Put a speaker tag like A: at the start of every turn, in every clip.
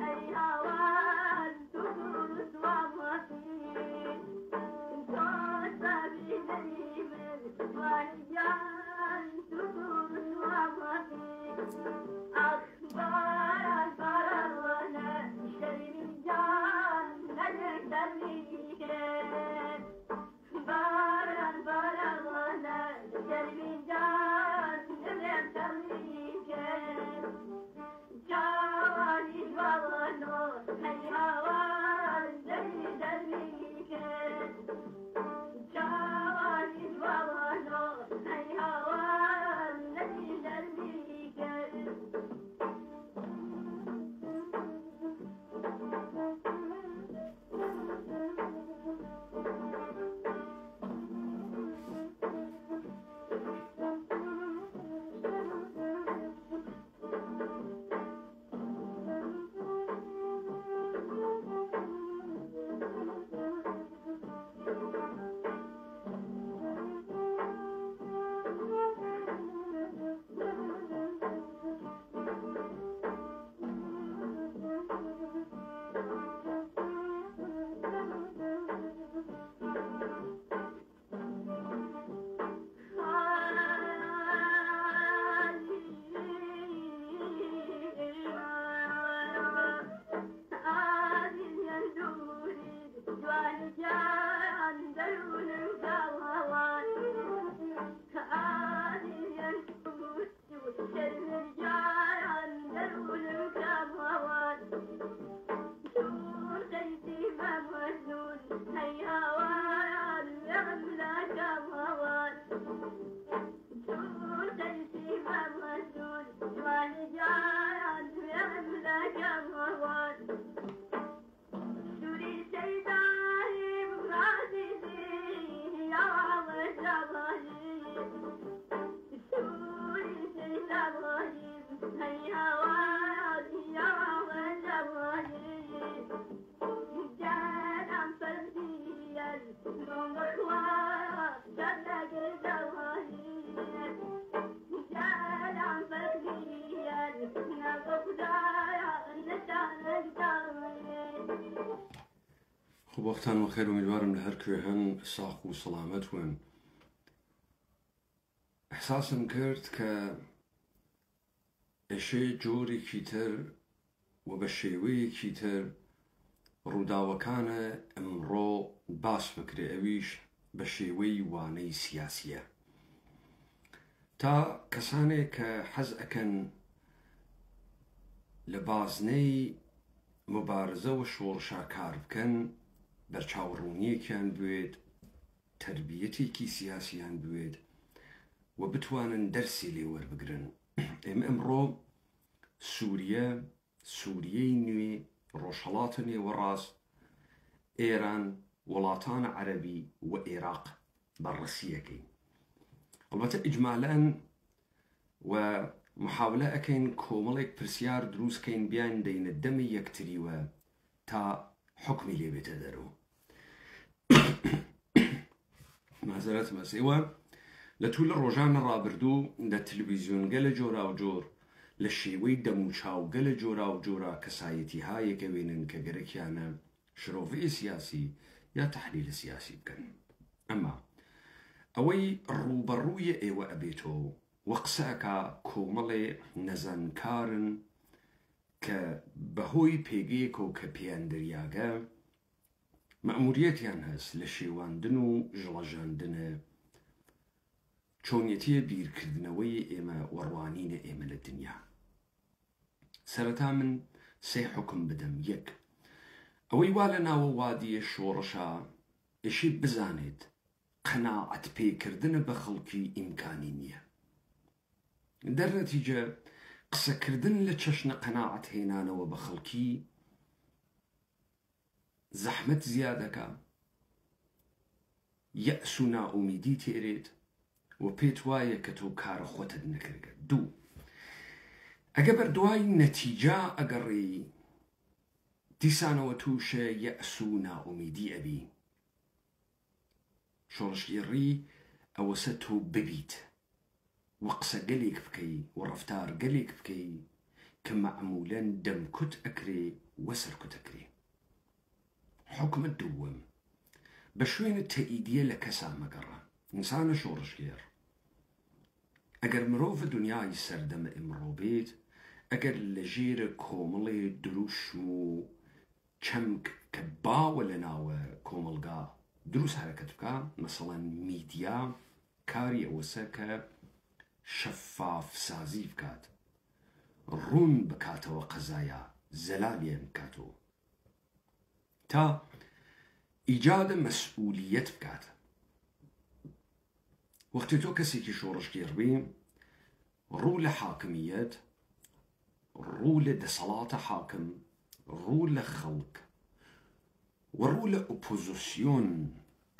A: أي هوان تدور خب وقتان وخير ومیدوارم لهر کوێهن ساق و سلامت ون. احساسم کرد کە ئێشێ جۆرێکی تر و بە شێوەیەکی تر ڕووداوەکانە ئەمڕۆ باس بکرێ، ئەویش بە شێوەی وانەی سیاسیە. تا کەسانێک کە حەز ئەکەن لە بازنەی مبارزە و شۆڕشا کار بکەن، بەرچاوڕوونیەکیان بوێت، تربیەتێکی سیاسیان بوێت و بتوانن دەرسی لێ وەربگرن. ئێمە ئەمڕۆ سووریەی نوێ، ڕۆژهەڵاتە نێوەڕاست، ئێران، وڵاتانە عەرەبی و عێراق بەڕەسیەکەین. ئەڵبەتە ئیجمالەن و محاولە ئەکەین کۆمەڵێک پرسیار دروستکەین بیان دەینە دەمی یەکتریوە تا حکمی لێ بێتە دەرەوە. مازەرەت مەسەیوە لە توو لە ڕۆژانە ڕابردوو لە تلڤیزیۆن گەلە جۆرا و جۆر لە شێوەی دەموچاو گەلە جۆرا و جۆرا کەسایەتی هایەکەوێنن کە گەرەکیانە شرۆڤەی سیاسی یا تەحلیل سیاسی بکەن. ئەمما ئەوەی ڕوبەڕوویە ئێوە ئەبێتەوە وە قسەکە کۆمەڵێ نەزانکارن کە بەهۆی پێگەیەکە و کە پێیان دەریاگە مەئموریەتیان هەست لە شێواندن و ژڵەژاندنە چۆنیەتیە بیرکردنەوەی ئێمە وەڕوانینە ئێمە لە دنیا. سەرەتا من سێ حکم بدەم. یەک، ئەوەی وا لە ناوە وادیە شۆڕشە ئێشی بزانێت قەناعەت پێکردنە بە خەڵکی ئیمکانی نییە. دەرنەتیجە قسەکردن لە چەشنە قەناعەت هێنانەوە بە خەڵکی زەحمەت زیادەکە، یەئس و نائومیدی تێرێت و پێت وایە کە تۆ کارە خۆتت نەکردە. دوو، ئەگە بەردوای نەتیجا ئەگەڕێی دیسانەوە تووشە یەئس و نائومیدی ئەبی. شۆڕشگێڕی ئەوەسە تۆ ببیت و قسە گەلێک بکەی و ڕەفتار گەلێک بکەی کە مەعموولەن دەمکوت ئەکرێ وە سەرکوت ئەکرێ. حکمە دووەم، بە شوێنە تەئیدیە لە کەسا مەگەڕە. ئینسانە شۆڕشگێر ئەگەر مرۆڤ دنیای سەردەمە ئەمڕۆ بێت، ئەگەر لە ژێرە کۆمەڵێ دروشم و چەمک کە باوە لە ناوە کۆمەلگا دروست هەرەکەت بکە، مەسەڵەن میدیا کاری ئەوەسە کە شەفاف سازی بکات، ڕوون بکاتەوە قەزایە، زەلالیان بکاتەوە تا ئیجادە مەسئولیەت بکات. وەختی تۆ کەسێکی شۆڕشگێر بی، ڕوو لە حاکمیەت، ڕوو لە دەسەڵاتە حاکم، ڕوو لە خەڵک و ڕوو لە ئۆپۆزیسیۆن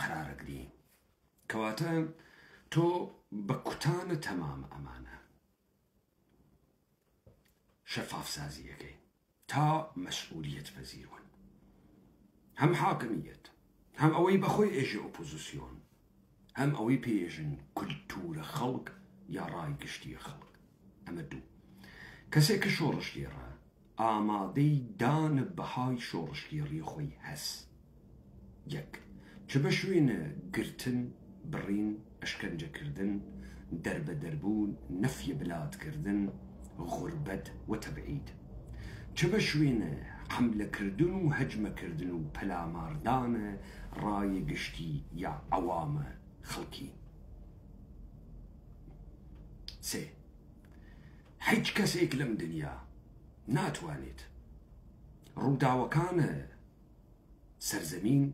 A: قەرارەگری، کەواتە تۆ بە کوتانە تەمام ئەمانە شەفاف سازیەکەی تا مەسئولیەت پەزیرون، هەم حاکمیەت، هەم ئەوەی بەخۆی ئێژێ ئۆپۆزیسیۆن، هەم ئەوەی پێژن کولتورە خەڵک یا ڕای گشتیە خەڵک. ئەمە دوو. کەسێک کە شۆڕشگێڕە ئامادەی دانە بەهای شۆڕشگێڕی خۆی هەست. یەک، چ بە شوێنە گرتن، بڕین، ئەشکەنجەکردن، دەربەدەربوون، نەفی بلادکردن، غوربەت و تەبعید، چ بە شوێنە حەملەکردن و هەجمەکردن و پەلاماردانە ڕایە گشتی یا عەوامە خەڵکی. سێ، هیچ کەسێک لەم دنیا ناتوانێت ڕووداوەکانە سەرزەمین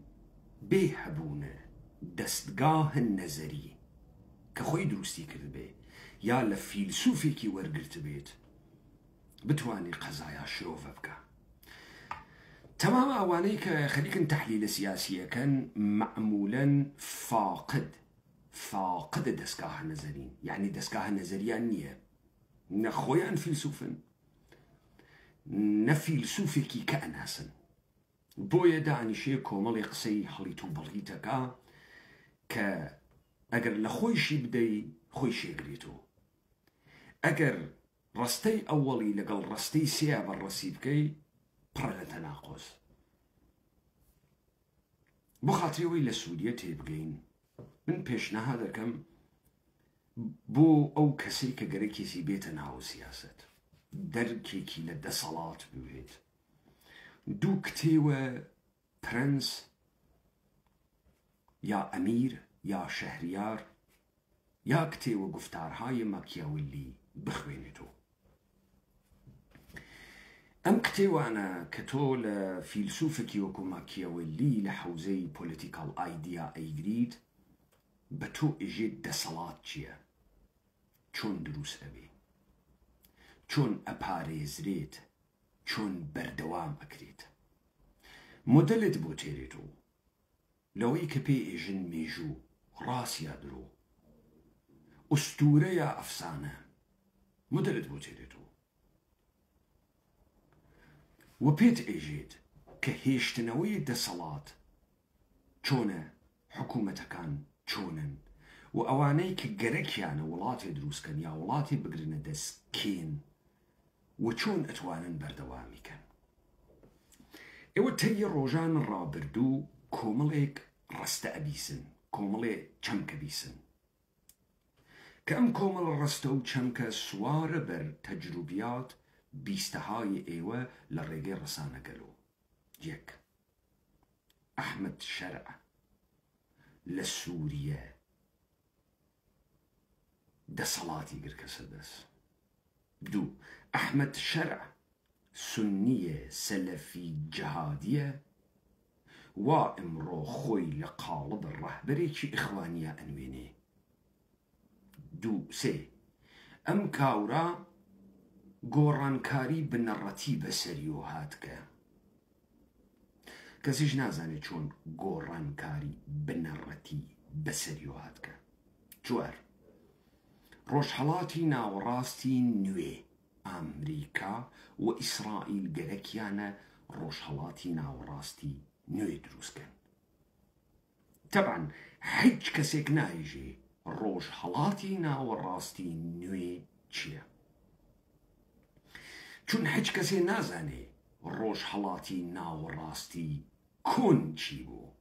A: بێ هەبوونە دەستگاهە نەزەری کە خۆی دروستی کرد بێ یا لە فیلسوفێکی وەرگرت بێت بتوانێت قەزایە شرۆڤە بکە. تەمام ئەوانەی کە خەریکن تەحلیلە سیاسیەکەن مەعموولەن فاقدە دەستگاهە نەزەرین، یعنی دەستگاهە نەزەریان نییە، نە خۆیان فیلسوفن نە فیلسوفێکی کە ئەناسن. بۆیە دانیشێ کۆمەڵی قسەی هەڵیت و بەڵیتەکە کە ئەگەر لە خۆیشی بدەی خۆی شێگرێتەوە، ئەگەر ڕستەی ئەوەڵی لەگەڵ ڕستەی سێیا بەڕەسی بکەی پڕە لە تەناقۆز. بۆ خاترەوەی لە سووریە تێبگەین، من پێشنەها دەکەم بۆ ئەو کەسەی کە گەرەکێکی بێتە ناو سیاست، دەرکێکی لە دەسەڵات بوێت، دوو کتێوە پرەنس یا ئەمیر یا شەهریار یا کتێوە گفتارهای ماکیاوێلی بخوێنێتەوە. ئەم کتێوانە کە تۆ لە فیلسوفێکی وەکو ماکیاوێلی لە حوزەی پۆلیتیکال ئایدیا ئەیگریت، بە تۆ ئێژێت دەسەڵات چییە، چۆن دروست ئەبێ، چۆن ئەپارێزرێت، چۆن بەردەوام ئەکرێت. مۆدەلت بۆ تێرێتەوە لەوەی کە پێی ئێژن مێژوو، ڕاست یا درۆ، ئوستورە یا ئەفسانە، مۆدەلت بۆ تێرێتەوە و پێت ئێژێت کە هێشتنەوەی دەسەڵات چۆنە، حکوومەتەکان چۆنن و ئەوانەی کە گەرەکیانە وڵاتێ دروستکەن یا وڵاتی بگرنە دەست کێن و چۆن ئەتوانن بەردەوامیکەن. ئێوە تەیە ڕۆژان ڕابردوو کۆمەڵێک ڕستە ئەبیسن، کۆمەڵێ چەمکە بیسن، کە ئەم کۆمەڵ ڕستە و چەمکە سوارە بەر تەجروبیات بیستەهای ئێوە لە ڕێگەی ڕسانەگەلۆ. یەک، ئەحمەد شەرع لە سووریە دەسەڵاتی گرکەسە دەست. دوو، ئەحمەد شەرع سنیە سەلەفی جەهادیە وا ئەمڕۆ خۆی لە قاڵب ڕەهبەرێکی ئیخوانیە ئەنوێنێ. دوو، سێ، ئەم کاورا گۆڕانکاری بنەڕەتی بەسەریۆ هاتکە، کەسیش نازانێت چۆن گۆڕانکاری بنەڕەتی بەسەریۆ هاتکە. چوار، ڕۆژهەڵاتی ناوەڕاستی نوێ ئەمریکا و ئیسرائیل گەرەکیانە ڕۆژهەڵاتی ناوەڕاستی نوێ دروستکەن. تەبعاً هیچ کەسێک نایژێ ڕۆژهەڵاتی ناوەڕاستی نوێ چییە، چون هیچ کەسێ نازانێ ڕۆژهەڵاتی ناوەڕاستی کۆن چی بوو.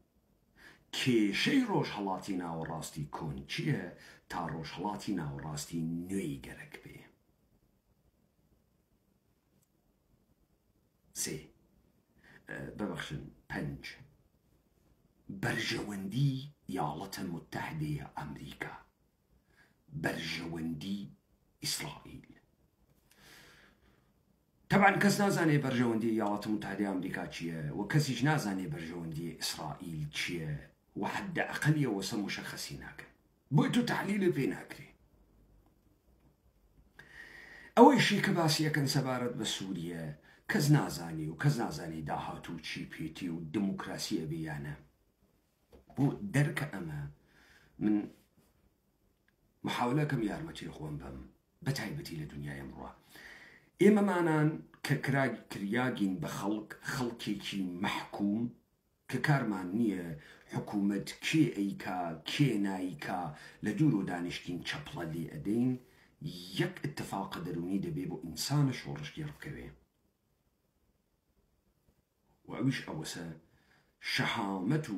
A: کێشەی ڕۆژهەڵاتی ناوەڕاستی کۆن چییە تا ڕۆژهەڵاتی ناوەڕاستی نوێی گەرەک بێ. سێ، ببەخشن، پەنج، بەرژەوەندی یاڵەتە متحدەیە ئەمریکا، بەرژەوەندی ئیسرائیل. طبعاً کەس نازانێ بەرژەوەندی یاڵەتە متحدەیە ئەمریکا چییە و کەسیش نازانێ بەرژەوەندی ئیسرائیل چییە و حەدە ئەقەلیەوە سە مشەخەسی ناکەن، بۆی تۆ تەحلیلی پێ ناکرێ. ئەوەیشی کە باسیەکەن سەبارەت بە سووریە کەس نازانی و کەس نازانی داهاتوو چی پێتی و دموکراسیە بیانە. بۆ دەرکە ئەمە من محاولەکەم یارمەتی خۆم بەم بە تایبەتی لە دنیای ئەمڕۆ. ئێمەمانان کە کریاگین بە خەڵکێکی مەحکوم کە کارمان نییە حکوومەت کێ ئەیکا کێ نایکا لە دوور و دانیشتین چەپڵە لێ ئەدەین، یەک اتفاقە دەرونی دەبێ بۆ ئینسانە شۆڕشگێڕ بکەوێ و ئەویش ئەوەسە شەهامەت و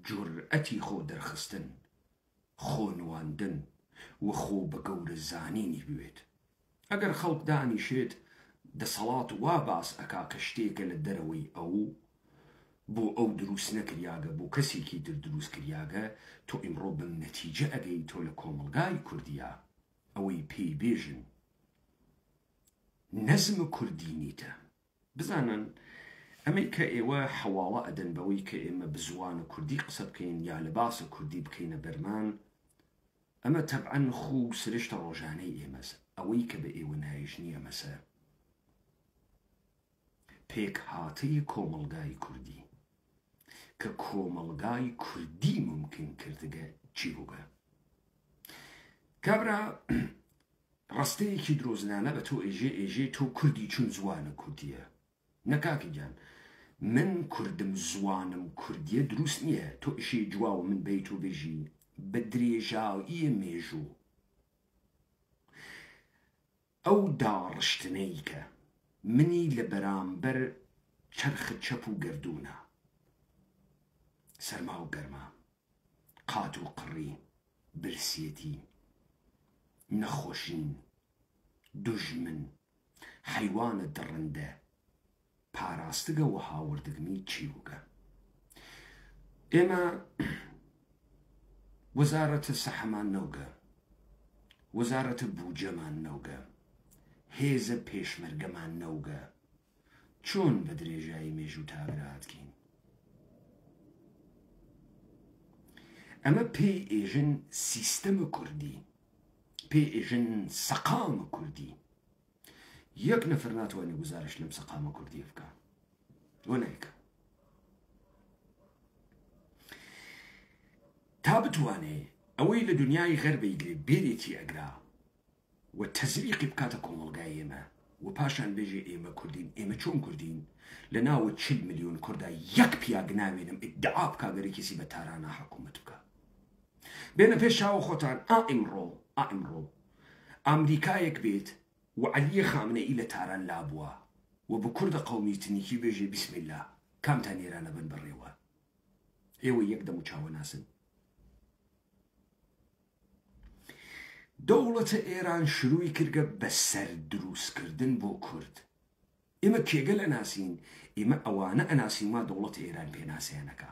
A: جورئەتی خۆ دەرخستن، خۆ نواندن و خۆ بە گەورە زانینی بوێت. ئەگەر خەڵک دانیشێت دەسەڵات وا باس ئەکا کە شتێکە لە دەرەوەی ئەو بۆ ئەو دروست نەکریاگە بۆ کەسێکی در دروست کریاگە، تۆ ئیمڕۆ بم نەتیجە ئەگەی تۆ لە کۆمەلگای کوردیە ئەوەی پێی بێژن نەزمە کوردی نیتە. بزانن ئەمەی کە ئێوە حەواڵە ئەدەن بەوەی کە ئێمە بزوانە کوردی قسە بکەین یا لە باسە کوردی بکەینە بەرمان، ئەمە تەبعەن خو سرشتە ڕۆژانەی ئێمەس. ئەوەی کە بە ئێوە نایژنی ئەمەسە پێک هاتەی کۆمەلگای کوردی کە کۆمەلگای کوردی ممکن کردگە چی بووگە. کابرا ڕستەیەکی درۆزنانە بە تۆ ئێژێ تۆ کوردی چون زوانە کوردیە. نەکاکی گیان من کوردم زوانم کوردیە دروست نییە، تۆ ئیشی جواوە من بیت و بێژی بە درێژایی مێژوو ئەو داڕشتنەی کە منی لە بەرامبەر چەرخە چەپ و گردوونە، سەرما و گەرما، قات و قڕی، برسێتی، نەخۆشین، دوژمن، حیوانە دڕندە، پاراستگە و هاوردگمی چیوگە. ئێمە وەزارەتە سەحەمان نەوگە، وەزارەتە بوجەمان نەوگە، هێزە پێشمەرگەمان نەوگە، چۆن بە درێژایی مێژوو تاگراتکین؟ ئەمە پێی ئێژن سیستەمە کوردی، پێی ئێژن سەقامە کوردی. یەک نەفر ناتوانێت گزارش لەم سەقامە کوردی بکە، وە نایکە. تا بتوانێ ئەوەی لە دنیای غەربەی گرێ بێرێتی ئەگرا و تەزریقی بکاتە کۆمەڵگای ئێمە و پاشان بێژێ ئێمە کوردین، ئێمە چۆن کوردین، لە ناوە 40 ملیۆن کوردا یەک پیاگ نامێنم ئیدعا بکاگەری کەسی بە تارانە حکوومەت بکە. بێنە پێش چاوە خۆتان ئەمڕۆ ئەمریکایەک بێت و عەلیە خامنەئی لە تاران لابووە و بە کوردە قەومی تنیکی بێژێ بسم الله، کامتان ئێرانە بن بڕێوە. ئێوە یەک دەم و چاوە ناسن. دەوڵەتە ئێران شروعی کردگە بە سەر دروستکردن بۆ کورد. ئێمە کێگە لە ناسین، ئێمە ئەوانە ئەناسین وا دەوڵەتە ئێران پێناسیانەکە.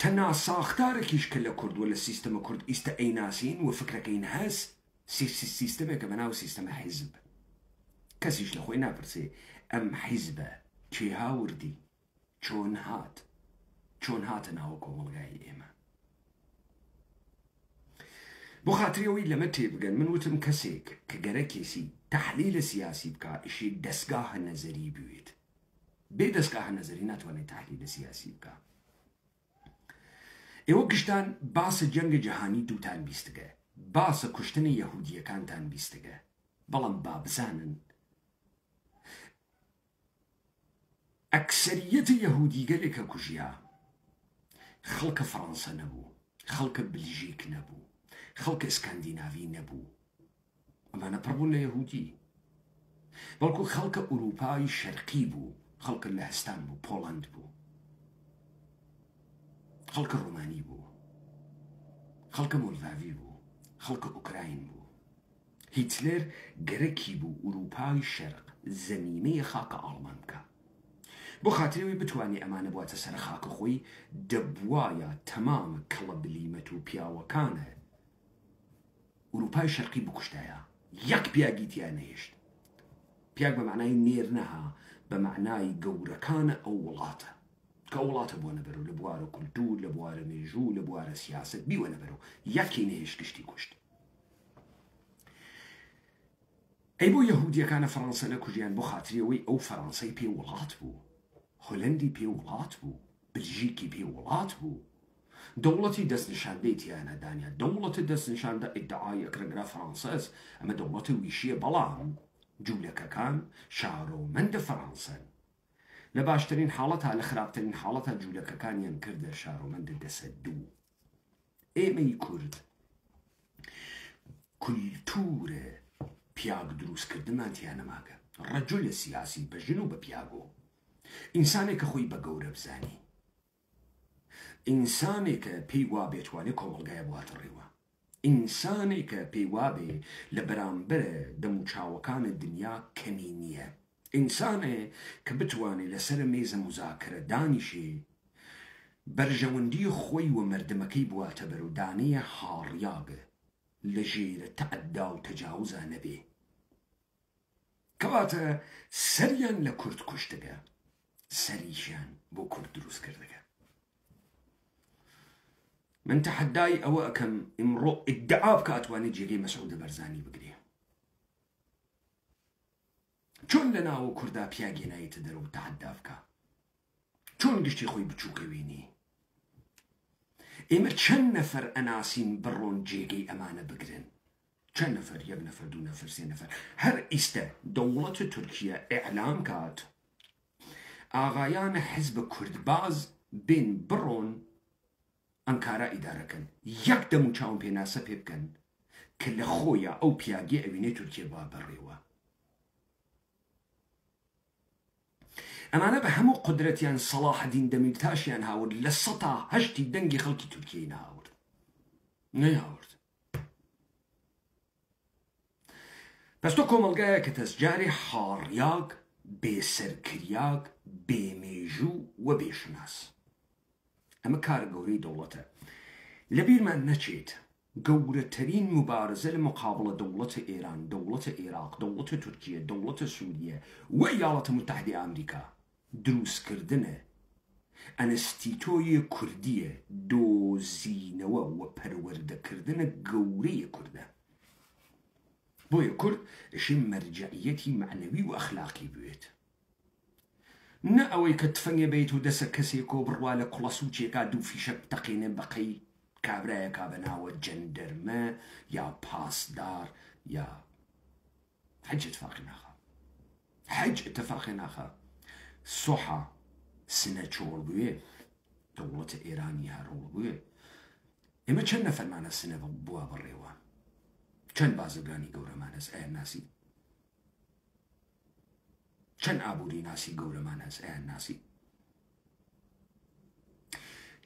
A: تەنها ساختارێکیش کە لە کورد و لە سیستەمە کورد ئیستە ئەیناسین و فکرەکەین هەست سیستەمێکە بە ناو سیستەمە حیزب. کەسیش لە خۆی ناپرسێ ئەم حیزبە کێ هاوردی، چۆن هاتە ناوە کۆمەڵگای ئێمە. بۆ خاتریەوەی لەمە تێبگەن، من وتم کەسێک کە گەرەکێسی تەحلیلە سیاسی بکە ئیشی دەستگاهە نەزەری بوێت. بێ دەستگاهە نەزەری ناتوانێت تەحلیلە سیاسی بکە. ئێوە گشتان باسە جەنگە جەهانی دووتان بیستگە، باسە کوشتنی یەهودیەکانتان بیستگە، بەڵام با بزانن ئەکسەریەتە یەهودی گەلێکە کوژیا خەڵکە فەڕەنسە نەبوو، خەڵکە بلژیک نەبوو، خەڵکە ئسکاندیناوی نەبوو. ئەمانە پڕبوون لە یەهودی، بەڵکو خەڵکە ئوروپای شەرقی بوو، خەڵکە لەهستان بوو، پۆڵەند بوو، خەڵکە ڕۆمانی بوو، خەڵکە مۆلداوی بوو، خەڵکە ئوکراین بوو. هیتلەر گەرەکی بوو ئوروپای شەرق زەمینەیە خاکە ئاڵمان بکە. بۆ خاترەوەی بتوانێ ئەمانە بواتە سەر خاکە خۆی، دەبوایە تەمامە کەڵە بلیمەت و پیاوەکانە ئوروپای شەرقی بکوشتایە، یەک پیاگی تیا نەهێشت. پیاگ بە معنای نێر نەها، بە معنای گەورەکانە ئەو وڵاتە کە وڵاتە بۆ نەبەرەوە، لە بوارە کولتور، لە بوارە مێژوو، لە بوارە سیاست بیوە نەبەرەوە، یەکی نەهێشت گشتی کوشت. ئەی بۆ یەهودیەکانە فەڕەنسە نەکوژیان بۆ خاتریەوەی ئەو فەڕەنسەی پێ وڵات بوو، هۆلەندی پێ وڵات بوو، بلژیکی پێ وڵات بوو. دەوڵەتی دەستنیشاندەی تیانە دانیا، دەوڵەتی دەستنیشاندە ئیدعای ئەکرێنرا فەڕەنسەس، ئەمە دەوڵەتی ویشیە، بەڵام جوولەکەکان شارۆمەندە فەڕەنسەن. لە باشترین حاڵەتە، لە خراپترین حاڵەتە جوولەکەکانیان کردە شارۆمەندە دەسە دوو. ئێمەی کورد کولتورە پیاگ دروستکردنمان تیانەماگە، ڕەجولە سیاسی بەژن و بە پیاگۆ، ئینسانێکە خۆی بە گەورە بزانی، ئینسانێکە پێی وا بێتوانێت کۆمەڵگایە بواتە ڕێوە، ئینسانێکە پێی وابێ لە بەرامبەرە دەموچاوەکانە دنیا کەمی نییە، ئینسانێ کە بتوانێت لەسەر مێزە موزاکرە دانیشێ بەرژەوەندی خۆی و مردمەکەی بواتە بەرەودانەیە هاڕیاگە لە ژێرە تەعەدا و تەجاوزە نەبێ، کەواتە سەریان لە کورد کوشتگە، سەریشیان بۆ کورد دروست کردگە. من تەحەدای ئەوە ئەکەم ئیمڕۆ ئیدعا بکە ئەتوانێت جێگەی مەسعود بەرزانی بگرێ. چۆن لە ناوە کووردا پیاگێنایەتە دەرەوە تەحەدا بکە، چۆن گشتی خۆی بچووکەوێنی. ئێمە چەند نەفەر ئەناسین بڕۆن جێگەی ئەمانە بگرن، چەند نەفەر، یەک نەفەر، دوو نەفەر، سێ نەفەر. هەر ئیستە دەوڵەتە تورکیە ئیعلام کات ئاغایانە حیزبە کوردباز بێن بڕۆن ئەنکارا ئیدارەکەن یەک دەم و چاوم پێناسە پێ بکەن کە لە خۆیە ئەو پیاگێ ئەوینەی تورکیە با بەڕێوە. ئەمانە بە هەموو قودرەتیان سەلاحەدین دەمیرتاشیان هاورد لە 108 دەنگی خەڵکی تورکیەی ناورد نەیاورد. بەس تۆ کۆمەلگایە کە تەسجاری حاڕیاک بێسەرکریاک بێمێژوو وە بێشناس. ئەمە کارە گەورەی دەوڵەتە. لەبیرمان نەچێت گەورەترین مبارزە لە مقابڵە دەوڵەتە ئێران، دەوڵەتە عێراق، دەوڵەتە تورکیە، دەوڵەتە سووریە و ئیاڵەتە متحدەی ئەمریکا دروستکردنە ئەنستیتۆیە کوردیە، دۆزینەوە و پەروەردەکردنە گەورەیە کوردە. بۆیە کورد ئەشی مەرجعیەتی معنەوی و ئەخلاقی بوێت، نە ئەوەی کە تفەنگێ بیت و دەسە کەسێکۆ بڕوا لە کوڵە سووچێکا دوو فیشەک تەقینێ بەقەی کابرایەکا بەناوە جەندەرمە یا پاسدار یا حەج اتفاقی ناخە، حەج اتفاقی ناخە. سۆحا سنە چۆڵ بوێ دەوڵەتە ئێرانی هەڕۆڵ بوێ. ئێمە چەند نەفەرمانە سنە بووە بڕێوە، چەند بازرگانی گەورەمان هەست ئایا ناسی؟ چەند ئابووری ناسی گەورەمان هەست ئایا ناسی؟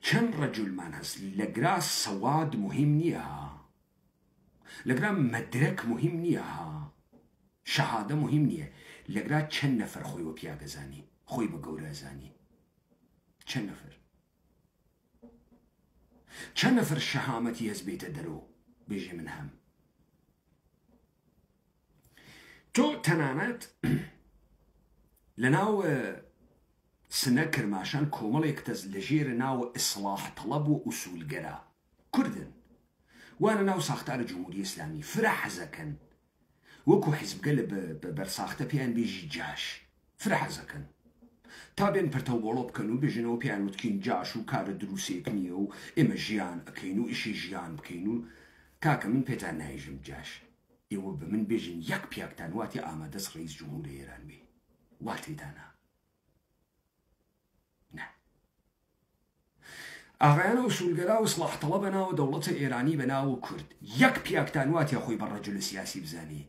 A: چەند ڕەجولمان هەست لەگرا سەواد مهم نییە ها، لەگرا مەدرەک مهم نییە ها، شەهادە مهم نییە، لەگرا چەند نەفەر خۆی وە پیاگەزانی، خۆی بە گەورە زانی؟ چەند نەفەر؟ چەند نەفەر شەهامەتی هەست بێتە دەرەوە بێژێ من هەم؟ تۆ تەنانەت لەناو سنە کرماشان کۆمەڵێک تەز لەژێرە ناوە ئیسلاح تەڵەب و ئوسولگەرا کوردن، وانە ناو ساختارە جمهوری ئیسلامی فرە حەزەکەن، وەکو حیزبگە لە بەرساختە پێیان بێژی جاش فرە حەزەکەن، تا بێن پرتەوبۆڵۆ بکەن و بێژنەوە پێیان وتکین جاش و کارە دروسێک نییە و ئێمە ژیان ئەکەین و ئیشی ژیان بکەین و کاکە من پێتان نایژم جاش، ئێوە بە من بێژن یەک پیاکتان واتی ئامادەست ڕئیس جمهوری ئێران بێ، واتێدانا ئاغایانە ئوسولگەرا و ئیسلاح تەڵەب بەناوە دەوڵەتە ئێرانی بەناوە کورد یەک پیاکتان واتیا خۆی بە ڕەجولە سیاسی بزانێ.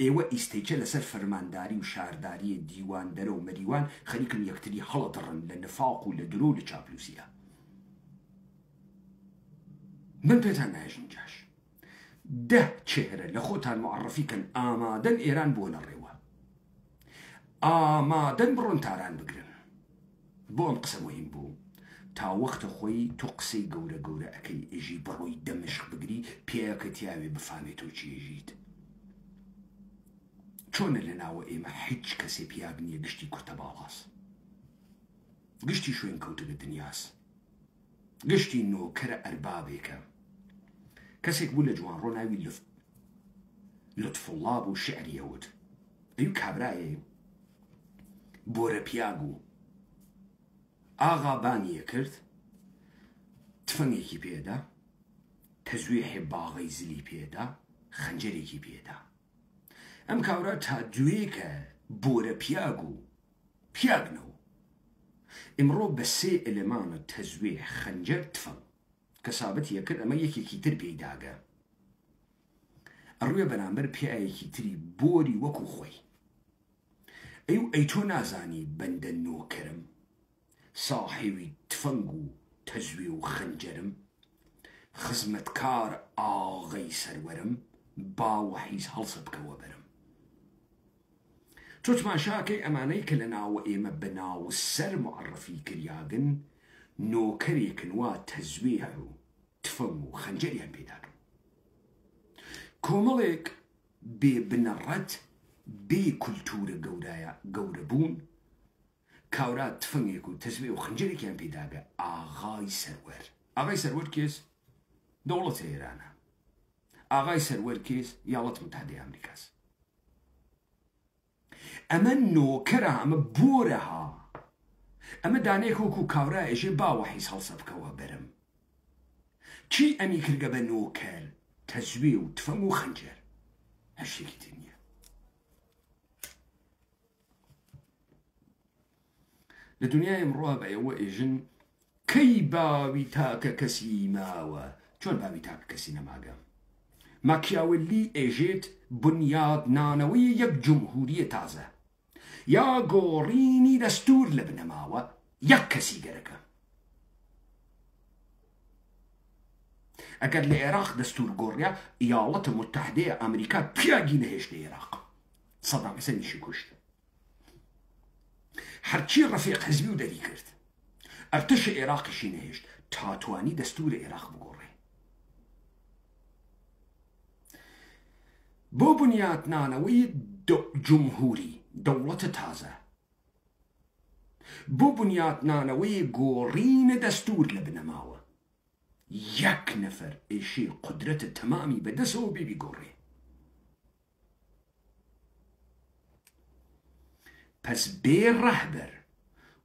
A: ئێوە ئیستەیچە لەسەر فەرمانداری و شارداریە دیوان دەرە و مەریوان خەریکن یەکتری هەڵەدڕن لە نفاق و لە درۆ و لە چاپلوسیە. من پێتان نایژم جاش 10 چهرە لە خۆتان معڕەفیکەن ئامادەن ئێران بۆ نەڕێوە، ئامادەن بڕۆن تاران بگرن. بۆ ئەم قسە مهم بوو تا وەختە خۆی تۆ قسەی گەورە گەورە ئەەکەی ئێژی بڕۆی دەمشق بگری پێیەکە تیاوێ بفامێت تۆ چێژیت. چۆنە لە ناوە ئێمە هیچ کەسێ پیاگ نییە گشتی کورتە باڵاس، گشتی شوێن کەوتگە دنیاس، گشتی نۆکەرە ئەربابێکە. کەسێک بوو لە جوانڕۆ ناوی لطفڵڵا بوو شعریەوت، ئەو کابرایە بۆرە پیاگ و ئاغا بانیە کرد، تفەنگێکی پێدا، تەزوێحێ باغەی زلی پێدا، خەنجەرێکی پێدا. ئەم کاورا تا دوێکە بۆرە پیاگ و پیاگنەوە. ئمڕۆ بە 3 ئەلێمانە تەزوێح خەنجەر تفەنگ کە سابەتیە کرد ئەمە یەکێکی تر پێیداگە، ئەڕوێ بەرامبەر پیایەکی تری بۆری وەکو خۆی. ئەی تۆ نازانی بەندە نۆکەرم، ساحێوی تفەنگ و تەزوێ و خەنجەرم، خزمەتکار ئاغەی سەروەرم، باوەحیز هەڵسە بکەوە بەرم. تۆ تماشاکەی ئەمانەی کە لە ناوە ئێمە بە ناو سەر معڕەفی کریاگن نۆکەرێکن وا تەزوێ و تفەنگ و خەنجەریان پێداکەن. کۆمەڵێک بێ بنەڕەت بێ کولتورە گەورە بوون کاورا تفەنگێک و تەزوێ و خەنجەرێکیان پێداگە ئاغای سەروەر. ئاغای سەروەر کێس؟ دەوڵەتە ئێرانە. ئاغای سەروەر کێس؟ یاڵەت متحدەی ئەمریکاس. ئەمە نۆکەرە، ئەمە بۆرە ها، ئەمە دانەیەک وەکو کاورا ئێژێ باوەحیز هەڵسە بکەوە بەرم. چی ئەمی کردگە بە نۆکەر تەزوێ و تفەنگ و خەنجەر؟ هەشتێکی تر نییە. لە دنیای ئەمڕۆ بە ئێوە ئێژن كي باوی تاکە کەسی ماوە چۆن باوی تاکە کەسی نەماگە ماکیاوەلی ئێژێت بنیادنانەوەی یەک جمهوریە تازە یا گۆڕینی دەستور لە بنەماوە یەک کەسی گەرەکە ئەگەر لە عێراق دەستور گۆڕیا ئیاڵەتە متحدەیە ئەمریکا پیاگی نەهێشتە عێراق سەدام حوسێنیشی کوشت هەرچی ڕەفیق حزبی و دەری کرد ئەرتەشە عێراقیشی نەهێشت تاتوانی دەستور عێراق بگۆڕێ بۆ بنیادنانەوەی جمهوری دەوڵەتە تازە بۆ بنیادنانەوەی گۆڕینە دەستور لە بنەماوە یەک نەفەر ئێشێ قودرەتە تەمامی بەدەستەوە بێ بیگۆڕێ پس بێ ڕەهبەر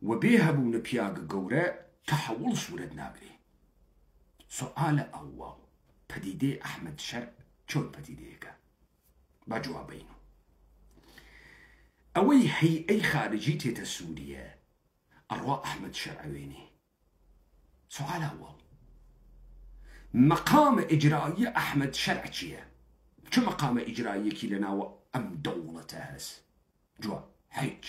A: و بێ هەبوونە پیاگە گەورە تەحەوڵ سوورەت ناگرێ سوئالە ئەوڵ پەدیدەی ئەحمەد شەرع چۆن پەدیدەیەکە با جوابین ئەوەی هەیئەی خارجی تێتە سووریە ئەڕوا ئەحمەد شەرعەوێنێ سوئالە ئەوڵ مەقامە ئیجرایی ئەحمەد شەرع چییە چ مەقامە ئیجراییەکی لەناوە ئەم دەوڵەتە هەست جواب هیچ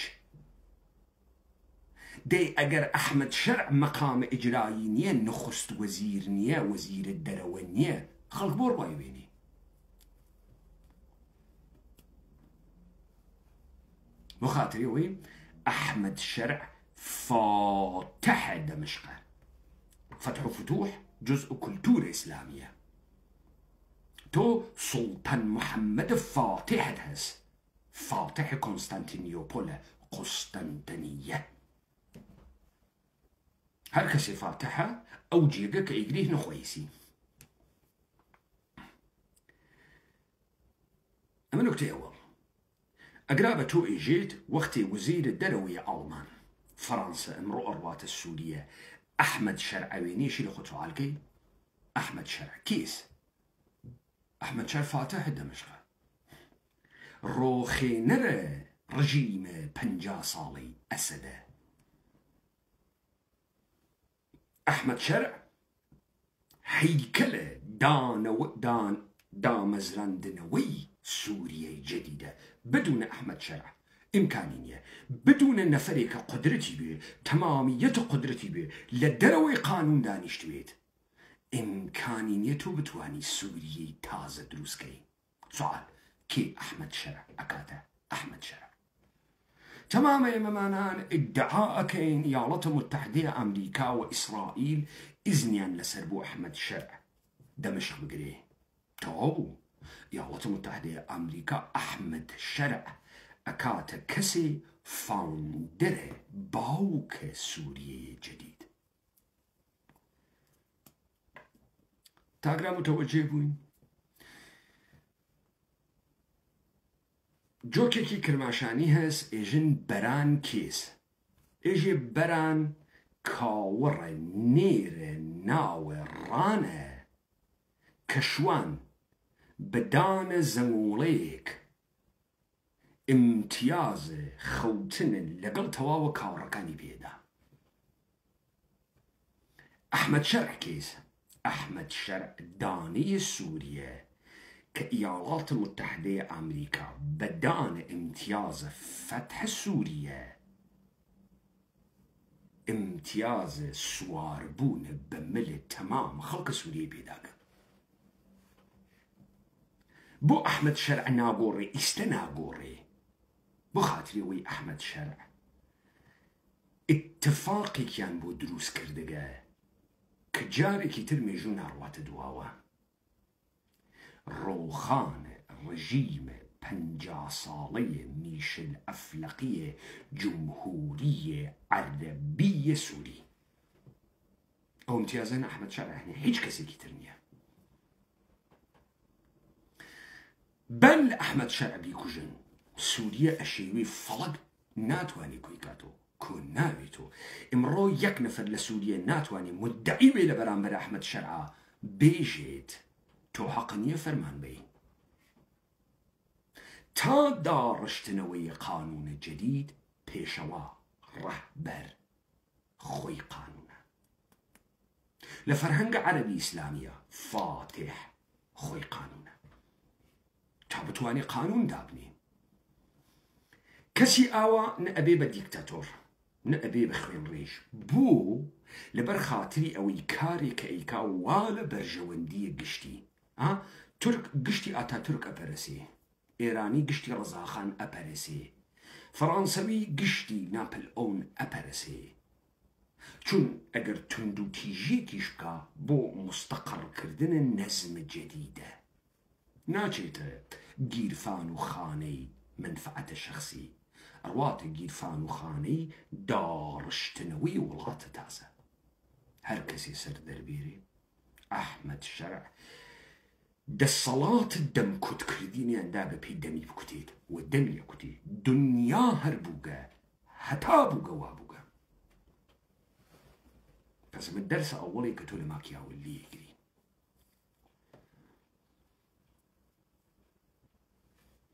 A: دەی ئەگەر ئەحمەد شەرع مەقامە ئیجرایی نییە نخست وەزیر نییە وەزیرە دەرەوە نییە خەڵک بۆ ڕوای وێنێ بۆ خاتری ئەوەی ئەحمەد شەرع فاتحە دەمشقە فتح و فتوح جزء كولتورة إسلامية تو سلطان محمد فاتح هس فاتح قسطنطينيوبول قسطنطينية هر كسي فاتحة أو جيجا كإجريه نخويسي أما نكتة أول أقرابة تو إجيت وقت وزير الدروية ألمان فرنسا امرؤ أروات السورية أحمد شرعويني شي لخد سؤالكي أحمد شرع كيس أحمد شرع فاتح دمشق روخي نرى رجيم بنجا صالي أسده أحمد شرع هيكلة دامزراندنوي سوريا جديدة بدون أحمد شرع إمكانية بدون نفرك قدرتي به تمامية قدرتي به لدروي قانون دانشت بيت إمكانيته بتواني سوريا تازة دروسكي سؤال كي أحمد شرع أكاتا أحمد شرع تماما يا ممانان ادعاء كين إيالات متحدة أمريكا وإسرائيل إذنيان لسربو أحمد شرع دمشق بقريه تو إيالات متحدة أمريكا أحمد شرع أكاتا كسي فاوندر باوك سوريا جديد تاقرا متوجه بوين جوكي كرماشاني هس ايجن بران كيس ايجي بران كاور نير ناو رانه كشوان بدان زموليك امتياز خوتن لقل تواو كاوركاني بيدا أحمد شرع كيس أحمد شرع داني سوريا كإيالات المتحدة أمريكا بدان امتياز فتح سوريا امتياز سواربون بمل تمام خلق سوريا بيداك بو أحمد شرع ناقوري استناقوري بخاطري وي أحمد شرع اتفاقي كان بو دروس كردقه كجاري كي ترمي جونا روات دواوا روخان رجيم بنجا صالية ميشل أفلقية جمهورية عربية سوري أو امتيازنا أحمد شرع احنا هيج كسي كي ترميه بل أحمد شرع بيكوجن سوريا أشيوي فلق ناتواني كويكاتو كون ناويتو امرو يك نفر لسوريا ناتواني مدعي بي لبرامبر أحمد شرعا بيجيت تو حقنية فرمان بي تا دارشتنوي قانون جديد بيشوا رهبر خوي قانون لفرهنگ عربي إسلامية فاتح خوي قانون تابتواني قانون دابني كسي آوا نأبي بديكتاتور نأبي بخوين ريش بو لبر خاطري أو كاري كأيكا والا برجواندية قشتي ترك قشتي آتا ترك أبرسي إيراني قشتي رزاخان أبرسي فرنسوي قشتي نابل أون أبرسي چون اگر تندو تيجي كيشكا بو مستقر كردن النزم الجديدة ناچيت گيرفان وخاني منفعة شخصي روات گيرفان وخاني دارشتنوي ولات تازة هر كسي سر دربيري أحمد الشرع دا الصلاة الدم كت كرديني اندابة بي دمي بكتيد والدم يكتي دنيا هربوغا هتابوغا وابوغا بس من الدرس أولي كتول ماكياولي يجري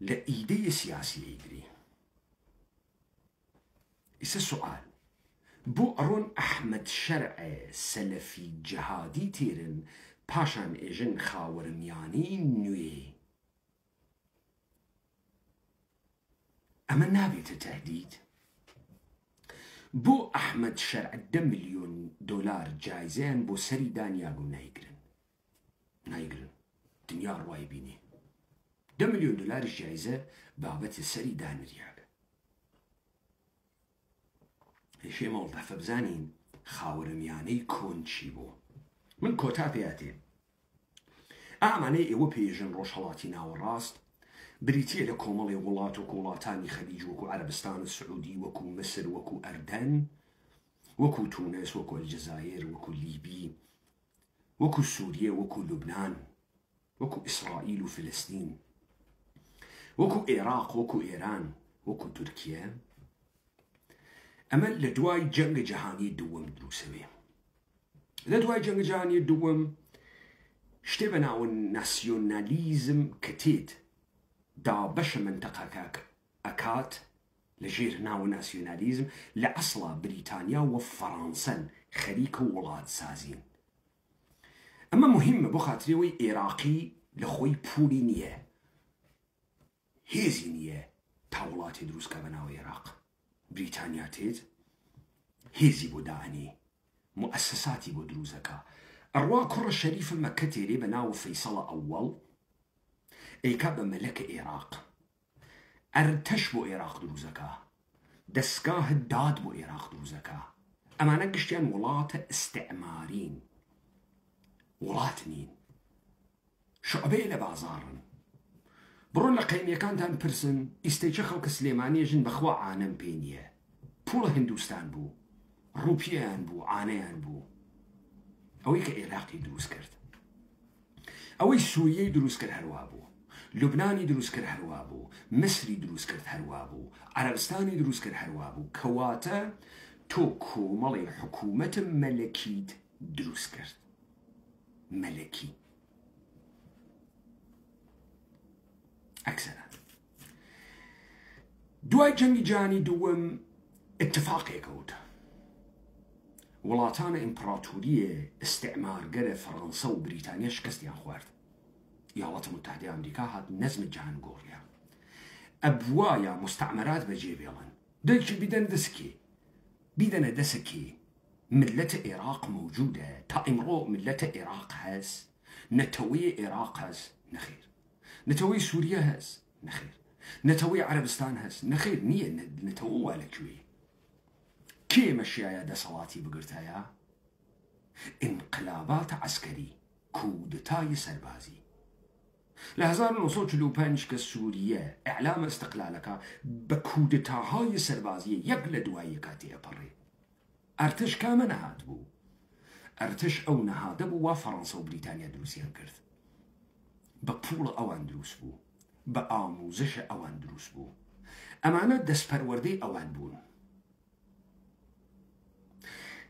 A: لإيدي سياسية يجري إسا السؤال بو أرون أحمد شرع سلفي جهادي تيرن باشان إجن خاورمياني نوي أما نابت التهديد بو أحمد شرع 10 مليون دولار جايزين بو سري دانياغو نايقرن دنيا رواي بيني 10 مليون دولار جايزة بابت سري دانياغ الشيء موضح فبزانين خاورمياني كون شيبو من كوتابياتي أعماني إيوه بيجن روشالاتينا والراست بريتيا لكومالي ولات وكولاتاني خليج وكو عربستان السعودي وكو مصر وكو أردن وكو تونس وكو الجزائر وكو ليبي وكو سوريا وكو لبنان وكو إسرائيل وفلسطين وكو إيراق وكو إيران وكو تركيا أما لدواي جنگ جهاني دوم دروسوي لدواي جنگ جهاني دوم شتبنا الناسيوناليزم كتيت دا بش منطقة كاك أكات لجير ناو ناسيوناليزم لأصلا بريطانيا وفرنسا خليك ولاد سازين أما مهم بخاطريوي إيراقي لخوي بولي نية هيزي نية تاولاتي دروس كابناو إيراق بريطانيا تيت هيزي بوداني مؤسساتي بدروزكا أروا كرة الشريف مكتيري بناو فيصل أول أي كاب ملك إيراق أرتش بو إيراق دروزكا دسكاه الداد بو إيراق دروزكا أما نقشتين ولات استعمارين ولاتنين شعبي لبازارن برون لقيمية كانتان برسن استيجخل كسليمانية جن بخوا عانم بينيه بولا هندوستان بو روبيان بو عانيان بو أوي كإيراقي دروس كرت أوي سوريي دروس كرت هروابو لبناني دروس كرت هروابو مصري دروس كرت هروابو عربستاني دروس كرت هروابو كواتا توكو مالي حكومة ملكيت دروس كرت ملكي أكثر دواي جنگي جاني دوم اتفاقي كود ولاتانا إمبراطورية استعمار قرى فرنسا وبريطانيا شكستيان خوارد الولايات المتحدة أمريكا هاد نزم الجهان قوريا أبوايا مستعمرات بجيبيلن دايش بيدن دسكي ملة إيراق موجودة تا إمرو ملة إيراق هاس نتوي إيراق هاس نخير نتوي سوريا هاس نخير نتوي عربستان هاس نخير نية نتوي والكوي كي مشيايا دا صلاتي بقرتايا انقلابات عسكري كودتاي سربازي لهزار نصوص لوبانش كسوريا إعلام استقلالك بكودتاهاي سربازية يقل دواي كاتي أبري أرتش كامن هاد بو أرتش أو نهاد بو وفرنسا وبريطانيا دروسيان كرت بطول أوان دروس بو بآموزش أوان دروس بو أمانة دسپروردي أوان بون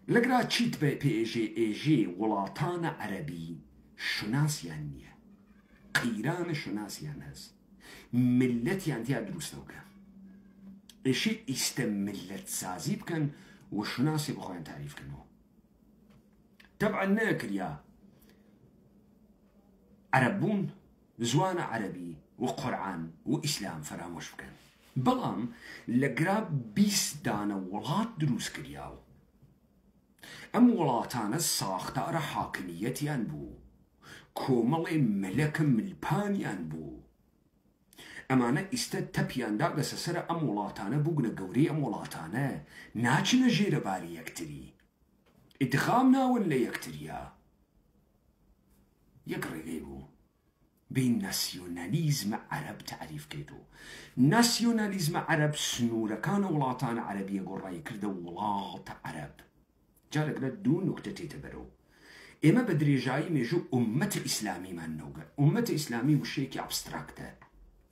A: لقرا تشيت بي ايجي ولاتان عربي شناسيان نية قيران شناسيان هز ملتيان تيا دروس نوكا اشي استملت سازي بكن وشناسي بخوين تعريف كنو طبعا ناكريا عربون زوانا عربي وقرآن وإسلام فراموش بكن بلام لقراب 20 دانا ولات دروس كرياو ام ولاتانا ساختار حاكميتيان بو كومالي ملك ملبانيان بو امانا استد تبيان دا قسسر ام ولاتانا بوغنا قوري ام ولاتانا ناچنا جير بالي يكتري ادغامنا ولا يكتريا يقري غيبو بين ناسيوناليزم عرب تعريف كيتو ناسيوناليزم عرب سنورة كان ولاتان عربية قرأي كردو ولات عرب جالك دون نكتة تبرو إما بدري جاي ميجو أمة إسلامي من نوغا أمة إسلامي وشيكي أبستراكتا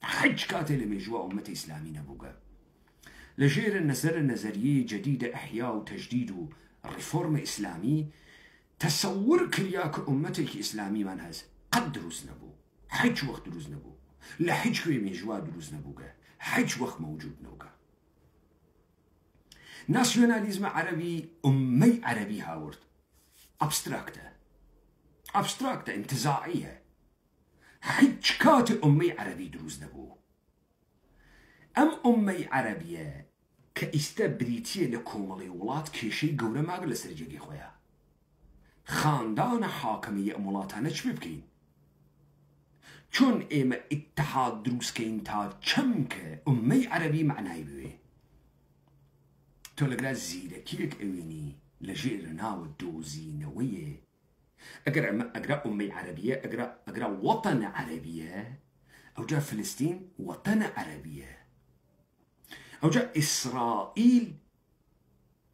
A: حج كاتل ميجو أمة إسلامي نبوغا لجير النظرية جديدة إحياء وتجديد ريفورم إسلامي تصور كرياك أمتك إسلامي من هز قد دروز نبو حج وقت دروز نبو لحج كوي ميجوا دروز نبوغا حج وقت موجود نوغا ناسيوناليزم عربي أمي عربي هاورد أبستراكتا انتزاعية حج كات أمي عربي دروز نبو أمي عربية كإستا بريتية لكومالي ولات كيشي قورة ماغل سرجيقي خويا خاندان حاكمية أمولاتانا چه ببكين چون إما اتحاد دروس كين تا چمك أمي عربي معناي بوي تو لقرا زيركيك اويني لجير ناو الدوزي نوية أقرأ أمي عربية أقرأ وطن عربية أو جاء فلسطين وطن عربية أو جاء إسرائيل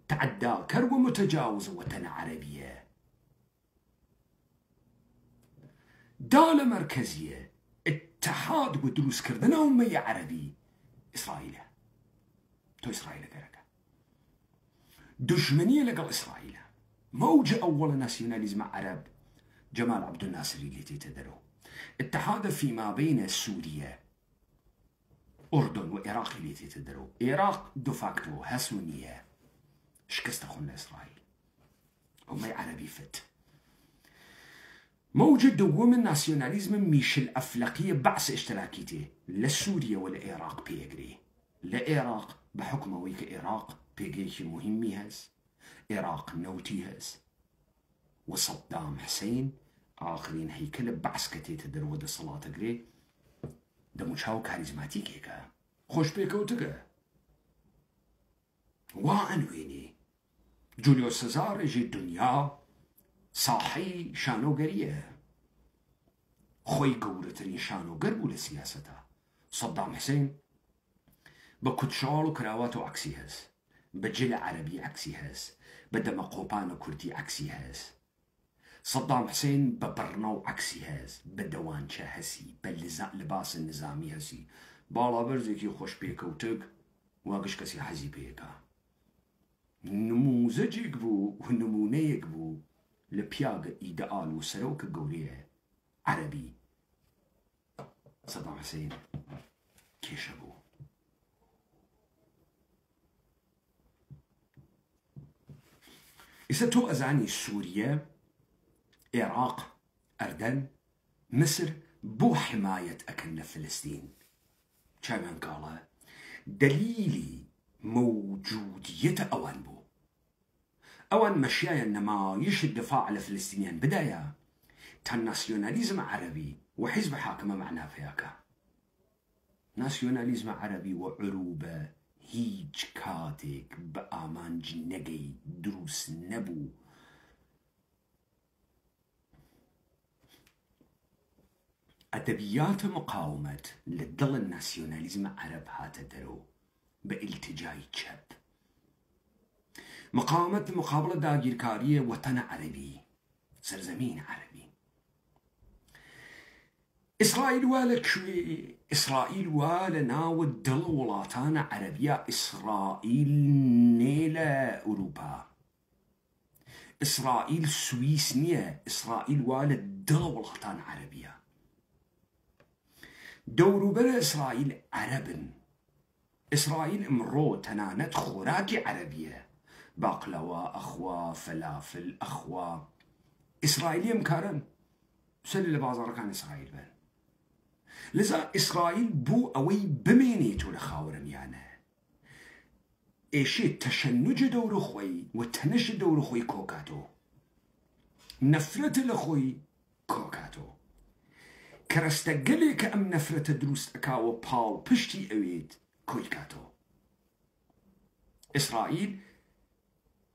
A: تعدى كرو متجاوز وطن عربية دالة مركزية اتحاد ودروس كردنا أمي عربي إسرائيل تو إسرائيل كركا دشمنية لقل إسرائيل موجة أول ناسيوناليزم عرب جمال عبد الناصر اللي تتدرو اتحاد فيما بين سوريا أردن وإراق اللي تتدرو إراق دوفاكتو هاسونية شكست أخونا إسرائيل أمي عربي فت موجود دوم الناسيوناليزم مش الأفلقية بعث اشتراكيته لسوريا والعراق بيجري لعراق بحكم ويك عراق بيجيش مهمي هز عراق نوتي هز وصدام حسين آخرين هيكل بعث كتيت درود الصلاة جري دموشاو كاريزماتيك هيكا خوش بيكا وتقا وانويني جوليو سيزار يجي الدنيا صاحي شانو قريه خوي قورترين شانو قربو لسياستا صدام حسين بكتشال وكراواتو عكسي هز بجلة عربي عكسي هز بدما قوبانو كردي عكسي هز صدام حسين ببرنو عكسي هز بدوانشا هسي لباس النظامي هسي بالا برزيكي خوش بيكا وتق واقش كسي حزي بيكا نموذجك بو ونمونيك بو لبياغ إيدآل وسروك قوليه عربي صدام حسين كيشبو إذا تو أزاني سوريا عراق أردن مصر بو حماية أكن فلسطين كمان قال دليلي موجودية أوان بو أوان مشيايا إنما يش الدفاع على فلسطينيين بداية تن ناسيوناليزم عربي وحزب حاكمة معنا فياكا ناسيوناليزم عربي وعروبة هيج كاتك بأمان جنقي دروس نبو أدبيات مقاومة للضل الناسيوناليزم عرب هاتدرو بالتجاي تشب مقاومة مقابلة داغير كارية وطن عربي سرزمين عربي إسرائيل والا كوي إسرائيل والا ناود دل ولاتانا عربية إسرائيل نيلا أوروبا إسرائيل سويس نية إسرائيل والا دل ولاتانا عربية دورو بلا إسرائيل عربن إسرائيل امرو تنانت خوراكي عربية باقلوا أخوا فلافل أخوا إسرائيلية مكارن سل لبازار كان إسرائيل بان لذا إسرائيل بو أوي بمينيتو لخاورم يعني إيشي تشنج دور خوي وتنش دور خوي كوكاتو نفرت لخوي كوكاتو كرستقلي كأم نفرت دروس أكاو باو بشتي أويد كويكاتو إسرائيل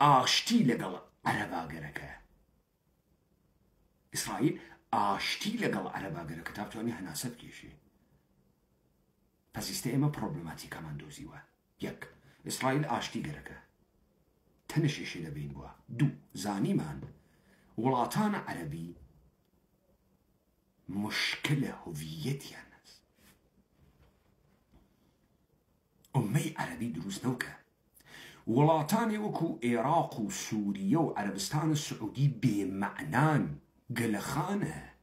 A: آشتي لقل عربا قركا إسرائيل آشتي لقل عربا قركا تابتواني هنا سبكيشي بس يستيما بروبلماتي كمان دوزيوا يك إسرائيل آشتي قركا تنشيشي لبين بوا دو زاني مان ولاتان عربي مشكلة هويتي الناس أمي عربي دروس نوكا ولاتاني وكو عراق وسوريا وعربستان السعودي بمعنان قلخانة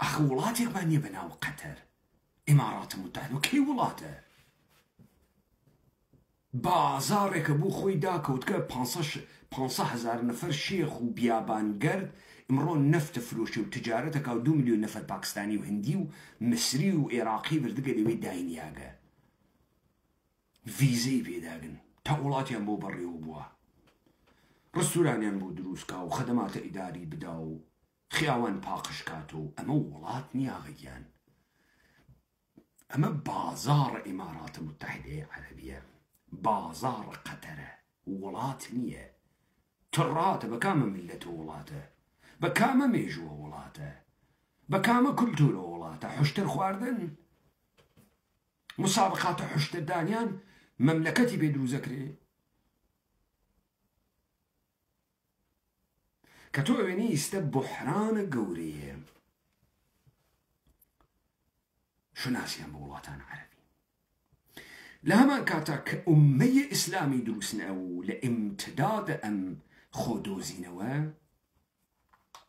A: أخي ولاتك من يبناو قطر إمارات متحدة وكي ولاته بازارك أبو خوي داك وتكا 15,000 نفر شيخ وبيابان قرد امرون نفط فروشي وتجارتك أو 2 مليون نفر باكستاني وهندي ومصري وعراقي بردقة دوي داين ياقا فيزي بيداقن تاولاتي أنبو بري وبوا رستوراني أنبو دروسكا وخدمات إداري بداو خياوان باقش كاتو أما ولات نياغيان أما بازار إمارات متحدة عربية بازار قطر ولات نية ترات بكام ملة ولاته بكام ميجو ولاته بكام كلتور ولاته حشتر خواردن مسابقات حشتر دانيان مملكتي بيدرو زكري كتو ويني يستب بحران قوريه شو ناسيان بولاتان عربي لهما كاتك أمي إسلامي دروسنا أو لامتداد أم خودوزينوا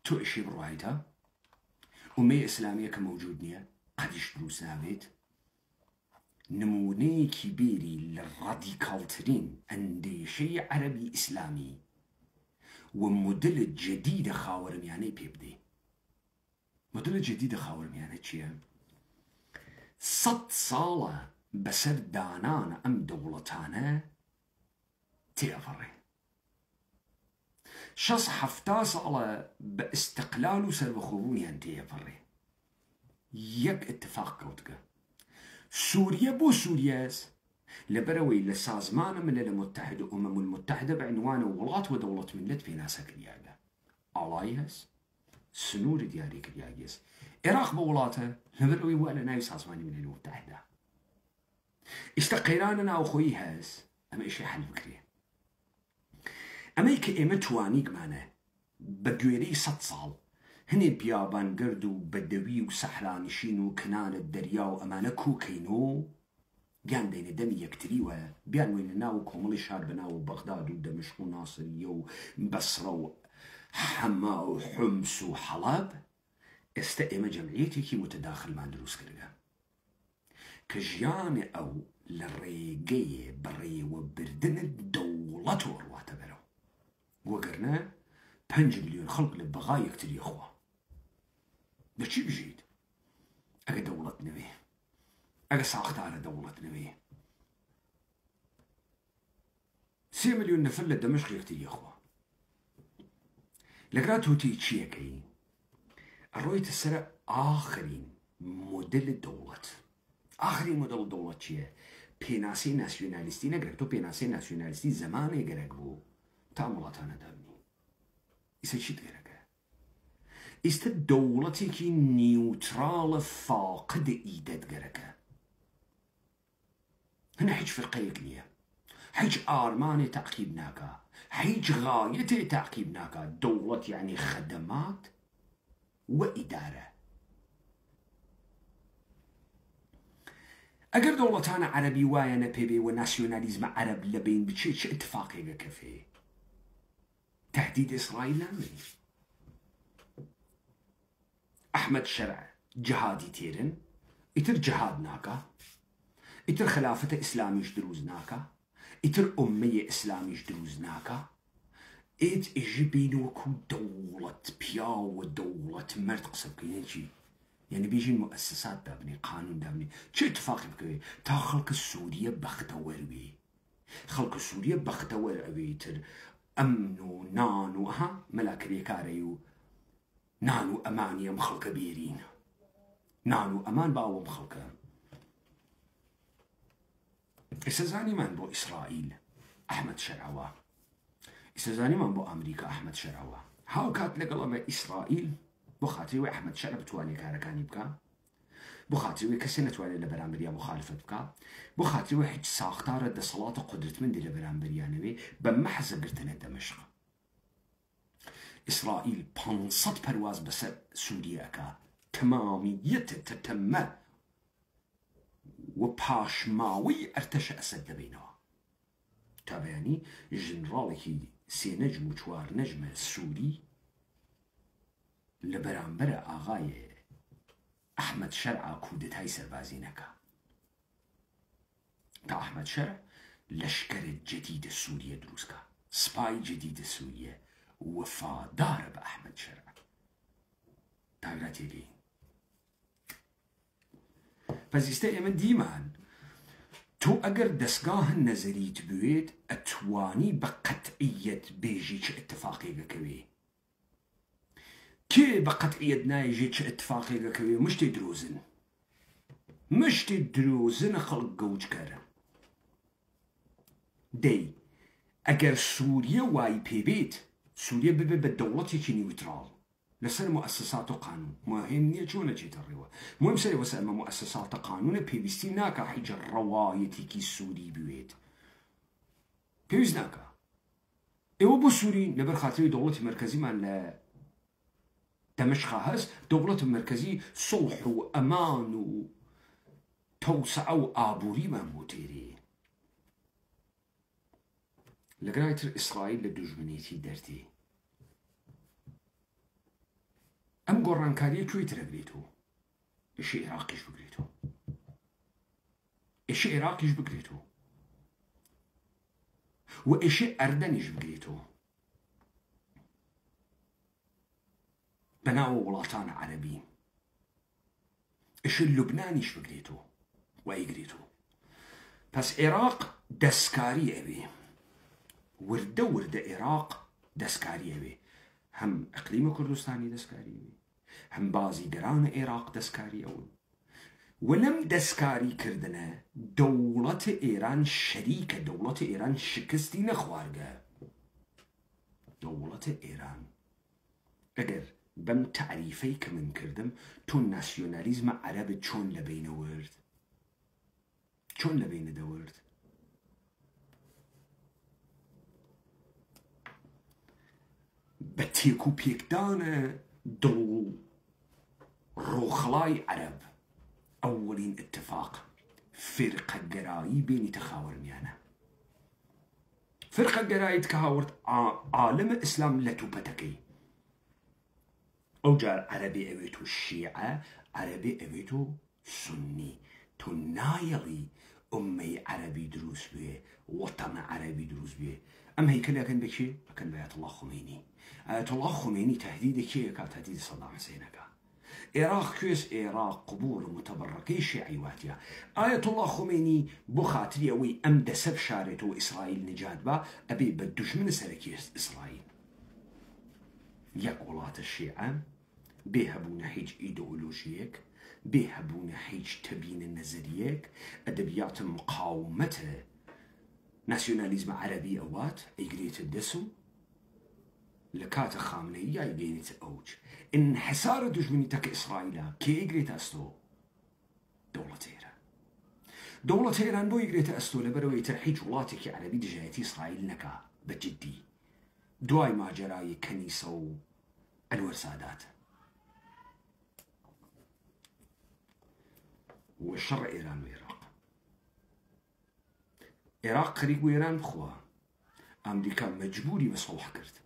A: تو إشي بروايتا أمي إسلامية كموجودنية قديش دروسنا بيت نموني كبيري للراديكالترين انديشي عربي إسلامي وموديل جديد خاورمياني بيبدي موديل جديد خاورمياني چيه 100 صالة بسر دانان أم دولتانه تيفري 60 صالة باستقلال وسر بخوبونيان تيفري يك اتفاق كوتك سوريا بو سورياس لبروي لسازمان من المتحدة أمم المتحدة بعنوان ولات ودولة ملت في ناسا كرياغا ألايهس سنور دياري كرياغيس إراق بولاته لبروي وأنا ناوي سازمان من المتحدة استقيراننا أخوي هاس أما إشي حل بكري أما يكي توانيق مانا بقويري 100 صال هني بيابان قردو بدوي وسحرانشين وكنان الدريا وأمانة كوكينو بيان دين دمي يكتريوا بيان وين ناو كوملي شار بناو بغداد ودمشق وناصرية وبصرة وحما وحمص وحلب استقيم جمعيتي كي متداخل مع دروس كرقا كجيان أو للريقية بري وبردن الدولة ورواتها برو وقرنا 5 مليون خلق لبغا يكتري أخوة بشي بجيد أجا دولة نبي أجا ساختار دولة نبي 6 مليون نفر لدمشق يكتري أخوة لقراتو تيتشيكي الرؤية السرع آخرين موديل الدولة آخرين موديل الدولة چيه بيناسي ناسيوناليستي نقرأتو بيناسي ناسيوناليستي زماني قرأبو تعملاتانا دابني إسا چي تقرأك إستا دولتي كي نيوترال فاقد إيداد قرأك هنا حيج فرقية نية حيج آرماني تعقيبناكا حيج غاية تعقيبناكا دولة يعني خدمات وإدارة أقر دولتانا عربي وايانا بيبي وناسيوناليزم عرب لبين بتشيش اتفاقية كفي تهديد إسرائيل نامي أحمد شرع جهادي تيرن إتر جهاد ناكا إتر خلافة إسلامي دروز ناكا إتر أمية إسلامي دروز ناكا ئێت ئێژە بینەوەکو دەوڵەت پیا و دەوڵەت مەرد قسە بکەین چی يعني بيجي المؤسسات دابني قانون دابني چه اتفاقي بكوي تا خلق سوريا بختور بي خلق سوريا بختور أبي تر أمنو نانو ها ملاك ريكاريو نانو أمان يم خلق بيرين نانو أمان باو مخلق استزاني من بو إسرائيل أحمد شرعوا استزاني من بو أمريكا أحمد شرعوا هاو كات لقلما إسرائيل بخاطري و أحمد شرع بتواني كاركاني بكا بخاطري و كسي نتواني لبرامبريا مخالفة بكا بخاطري و هيج ساختار دا صلاة قدرت من دي لبرامبريا نوي بمحزة قرتنا دمشق إسرائيل 500 پرواز بس سوريا كا تمامية تتم و پاشماوي ارتش أسد لبينها تابعني جنرالكي سي نجم و 4 نجم سوري لبرانبر آغای احمد شرع کودتای سربازی نکا تا احمد شرع لشکر جدید سوریه دروست که سپای جدید سوریه وفادار به احمد شرع تاگراتی لین پس ایسته من دیمان تو اگر دستگاه نظریت بوید اتوانی بقطعیت بیجی چه اتفاقی بکوی كي بقطعية نايجي چه اتفاقي كوي مش تدروزن خلق قوج كارا دي اگر سوريا واي بي بيت سوريا ببي بالدولة يجي نيوترال لسر مؤسسات قانون مهم نية شونا جيت الروا مهم سري وسأما مؤسسات قانون بيبستي ناكا حيج الروايتي كي سوري بيت بيبس ناكا ايوه بو سوري نبر خاطري دولة مركزي من دمشق هز دولة مركزي صلح وأمان وتوسع وآبوري ماموتيري لقرايتر إسرائيل لدجمنيتي درتي أم قرانكارية كوي ترقليتو إشي عراقيش بقريتو إشي عراقيش بقريتو وإشي أردنيش بقريتو بناو ولاطان عربي إيش اللبنانيش بقريتو وإيقريتو بس عراق دسكاري أبي وردة عراق دسكاري أبي هم إقليم كردستاني دسكاري أبي هم بازي قران عراق دسكاري أبي ولم دسكاري كردنا دولة إيران شريكة دولة إيران شكستي نخوارقة دولة إيران أقر بم تعريفي كمن كردم تو ناسيوناليزم عرب چون لبين ورد چون لبين دورد بتيكو بيكدان دو روخلاي عرب أولين اتفاق فرقة قرائي بيني تخاور ميانا فرقة قرائي تخاورت عالم الإسلام لتوبتكي أوجار عربي أبيتو الشيعة عربي أبيتو سني تنايلي أمي عربي دروس بيه وطن عربي دروس بيه أم هيكل أكن بكي أكن بآيات الله خميني آيات الله خميني تهديد كي كا تهديد صدام حسين كا عراق كيس عراق قبور متبركي شيعيواتيا آية الله خميني بخاطري أوي أم دسب شارتو إسرائيل نجاد با أبي بدوش من سركيس إسرائيل يقولات الشيعة بيهبون حيج إيديولوجيك بيهبون حيج تبين النظريك أدبيات مقاومته ناسيوناليزم عربي أوات إيقريت الدسو لكات خامنئية إيقريت أوج انحسار دجمنيتك إسرائيل كي إيقريت أستو دولة إيران دولة إيران بو إيقريت أستو لبروي ترحيج ولاتك عربي دجايتي إسرائيل نكا بجدي دواي ماجراي كنيسة أنور سادات وشر إيران وعراق عراق خريق وإيران بخوا أمريكا مجبوري بصلح كرت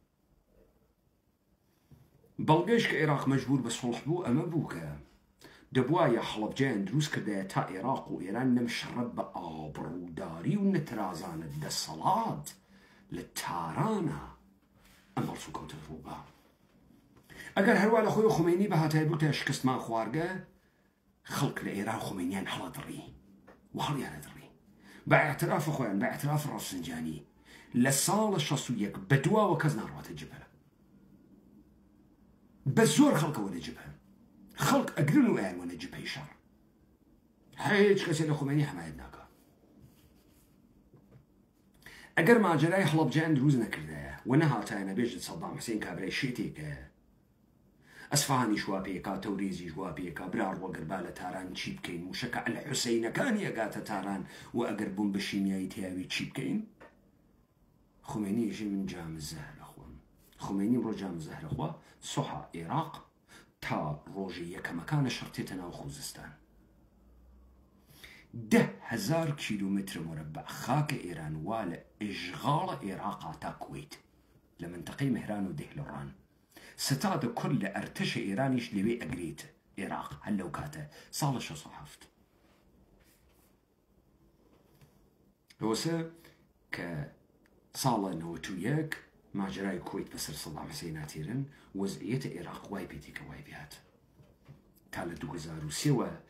A: بلغيش كعراق مجبور بصلح بو أما بوكا دبوايا حلب جان دروس كده تا عراق وإيران نمشرب بآبروداري ونترازان الصلاة للتارانة ئەم بەڵسو کەوتە ڕووبا ئەگەر هەروە لە خۆی خۆمێنی بە هاتای بوو تا شکستمان خوارگە خەڵک لە ئێران خۆمێنیان هەڵە دڕی و هەڵیانە دڕی بە ئاعتراف خۆیان بە ئاعتراف ڕەفسنجانی لە ساڵە 61 بە دواوە کەس ناڕواتە جبهە بە زۆر خەڵکەوە لە جبهە خەڵک ئەگرن و ئەیانوە لە جبهەی شەڕ هیچ کەسێ لە خۆمێنی حمایەت ناکات ئەگەر ماجرای هەڵەبجەیان دروست نەکردایە و نەهاتایانە بێژن سەدام حوسێن کابرای شێتێکە ئەسفهانی شوا پێکا تەورێزی شوا پێکا برا ڕۆگەربا لە تاران چی بکەین وشەکە ئەل حوسەینەکانی ئەگاتە تاران و ئەگەر بووم بە شیمیایی تیاوی چی بکەین خۆمێنیژی من جام زەهرە خۆم خۆمێنی ڕۆ جام زەهرە خوا سوحا عێراق تا ڕۆژی یەکەمەکانە شەڕتێتە ناو خوزستان 10,000 کیلومتر مربع خاکە ئێران وا لە ئێژغاڵە عێراقا تا کوێیت لە منتەقەی مهران و دێهلۆڕان ستادە کورد لە ئەرتەشە ئێرانیش لەوێ ئەگرێت عێراق هەر لەو کاتە ساڵە 67 لەوەسە کە ساڵە 91 ماجرای کۆیت بەسەر سەدام حوسێن ناتێرن وەزعیەتە عێراق وای پێتێکە وای بێت تا لە 2003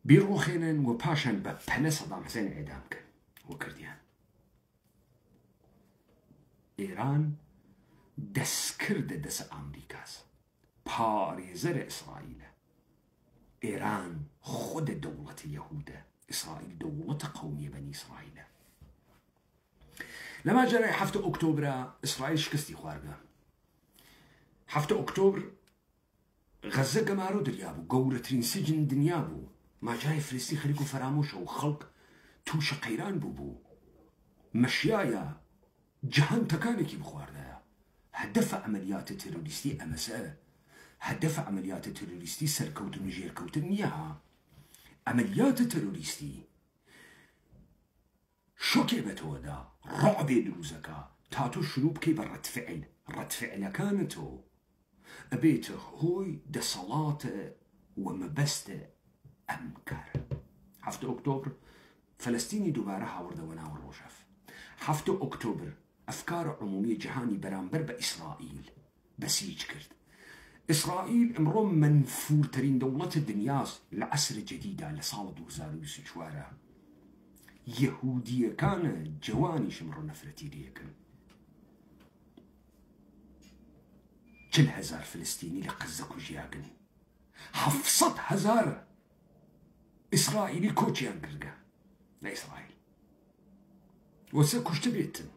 A: بیرۆخێنن و پاشان بە پەنە سەدام حوسێن ئێدام کرد و کردیان ئێران دەستکردە دەسە ئەمریکاس پارێزەرە ئیسرائیلە ئێران خودە دەوڵەتە یەهودە ئیسرائیل دەوڵەتە قەومیە بەنی ئیسرائیلە لە ماجرای 7 ئۆکتۆبرە ئیسرائیل شکستی خواردە 7 ئۆکتۆبر غەزە گەمارۆ دنیا بوو گەورەترین سجن دنیا بوو ماجرای فلستی خەریک و فەرامۆشە و خەڵک تووشە قەیران بوو مەشیایە جەهەنتەکانێکی بخواردایە هەدەفە ئەمەلیاتە تێرۆریستی ئەمەسە هەدەفە ئەمەلیاتە تێرۆریستی سەرکەوتن و ژێرکەوتن نییە ئەمەلیاتە تێرۆریستی شۆکێ بەتەوەدا ڕعبێ دروزەکە تا تۆ شروع بکەی بە ڕەتفعلەکانە تۆ ئەبێتە هۆی دەسەڵاتە و مەبەستە ئەم کارە 7 ئۆکتۆبر فەلەستینی دووبارە هاوردەوە ناو ڕۆژەف 7 ئۆکتۆبر ئەفکار عمومی جیهانی بەرامبەر بە ئیسرائیل بەسیج کرد ئیسرائیل ئەمڕۆ منفورترین دەوڵەتە دنیاست لە عەسرە جەدیدا لە ساڵ 2024 یەهودیەکانە جوانیش ئەمڕۆ نەفرەتی لێکن 40,000 فلستینی لە قەزە کوژیاگن 700,000 ئیسرائیلی کۆچیان کردگە لە ئیسرائیل وەسە کوشتە بێتن